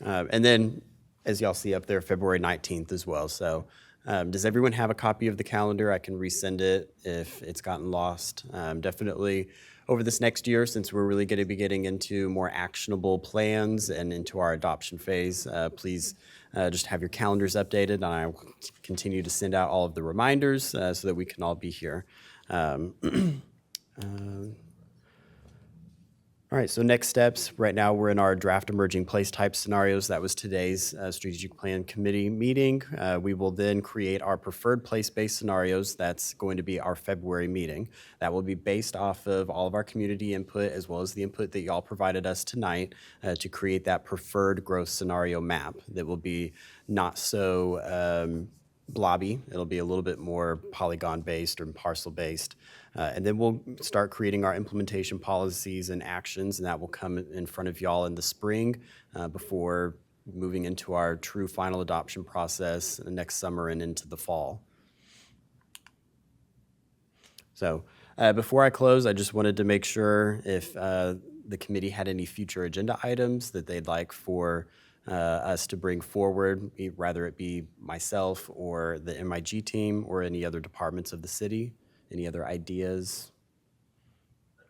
And then, as y'all see up there, February 19th as well. So does everyone have a copy of the calendar? I can resend it if it's gotten lost. Definitely over this next year, since we're really going to be getting into more actionable plans and into our adoption phase, please just have your calendars updated, and I will continue to send out all of the reminders so that we can all be here. All right, so next steps. Right now, we're in our draft emerging place type scenarios. That was today's strategic plan committee meeting. We will then create our preferred place-based scenarios. That's going to be our February meeting. That will be based off of all of our community input as well as the input that y'all provided us tonight to create that preferred growth scenario map that will be not so blobby. It'll be a little bit more polygon-based or parcel-based. And then we'll start creating our implementation policies and actions, and that will come in front of y'all in the spring before moving into our true final adoption process next summer and into the fall. So before I close, I just wanted to make sure if the committee had any future agenda items that they'd like for us to bring forward, rather it be myself or the MIG team or any other departments of the city. Any other ideas?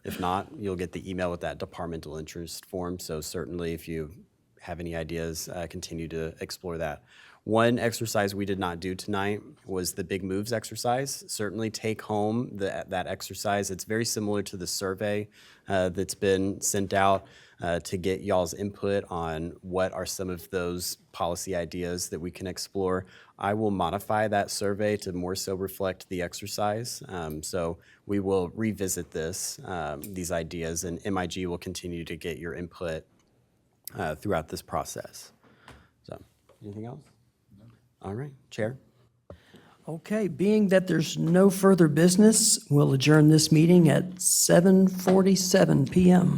If not, you'll get the email with that departmental interest form. So certainly if you have any ideas, continue to explore that. One exercise we did not do tonight was the big moves exercise. Certainly take home that exercise. It's very similar to the survey that's been sent out to get y'all's input on what are some of those policy ideas that we can explore. I will modify that survey to more so reflect the exercise. So we will revisit these ideas, and MIG will continue to get your input throughout this process. So, anything else? No. All right, Chair. Okay, being that there's no further business, we'll adjourn this meeting at 7:47 PM.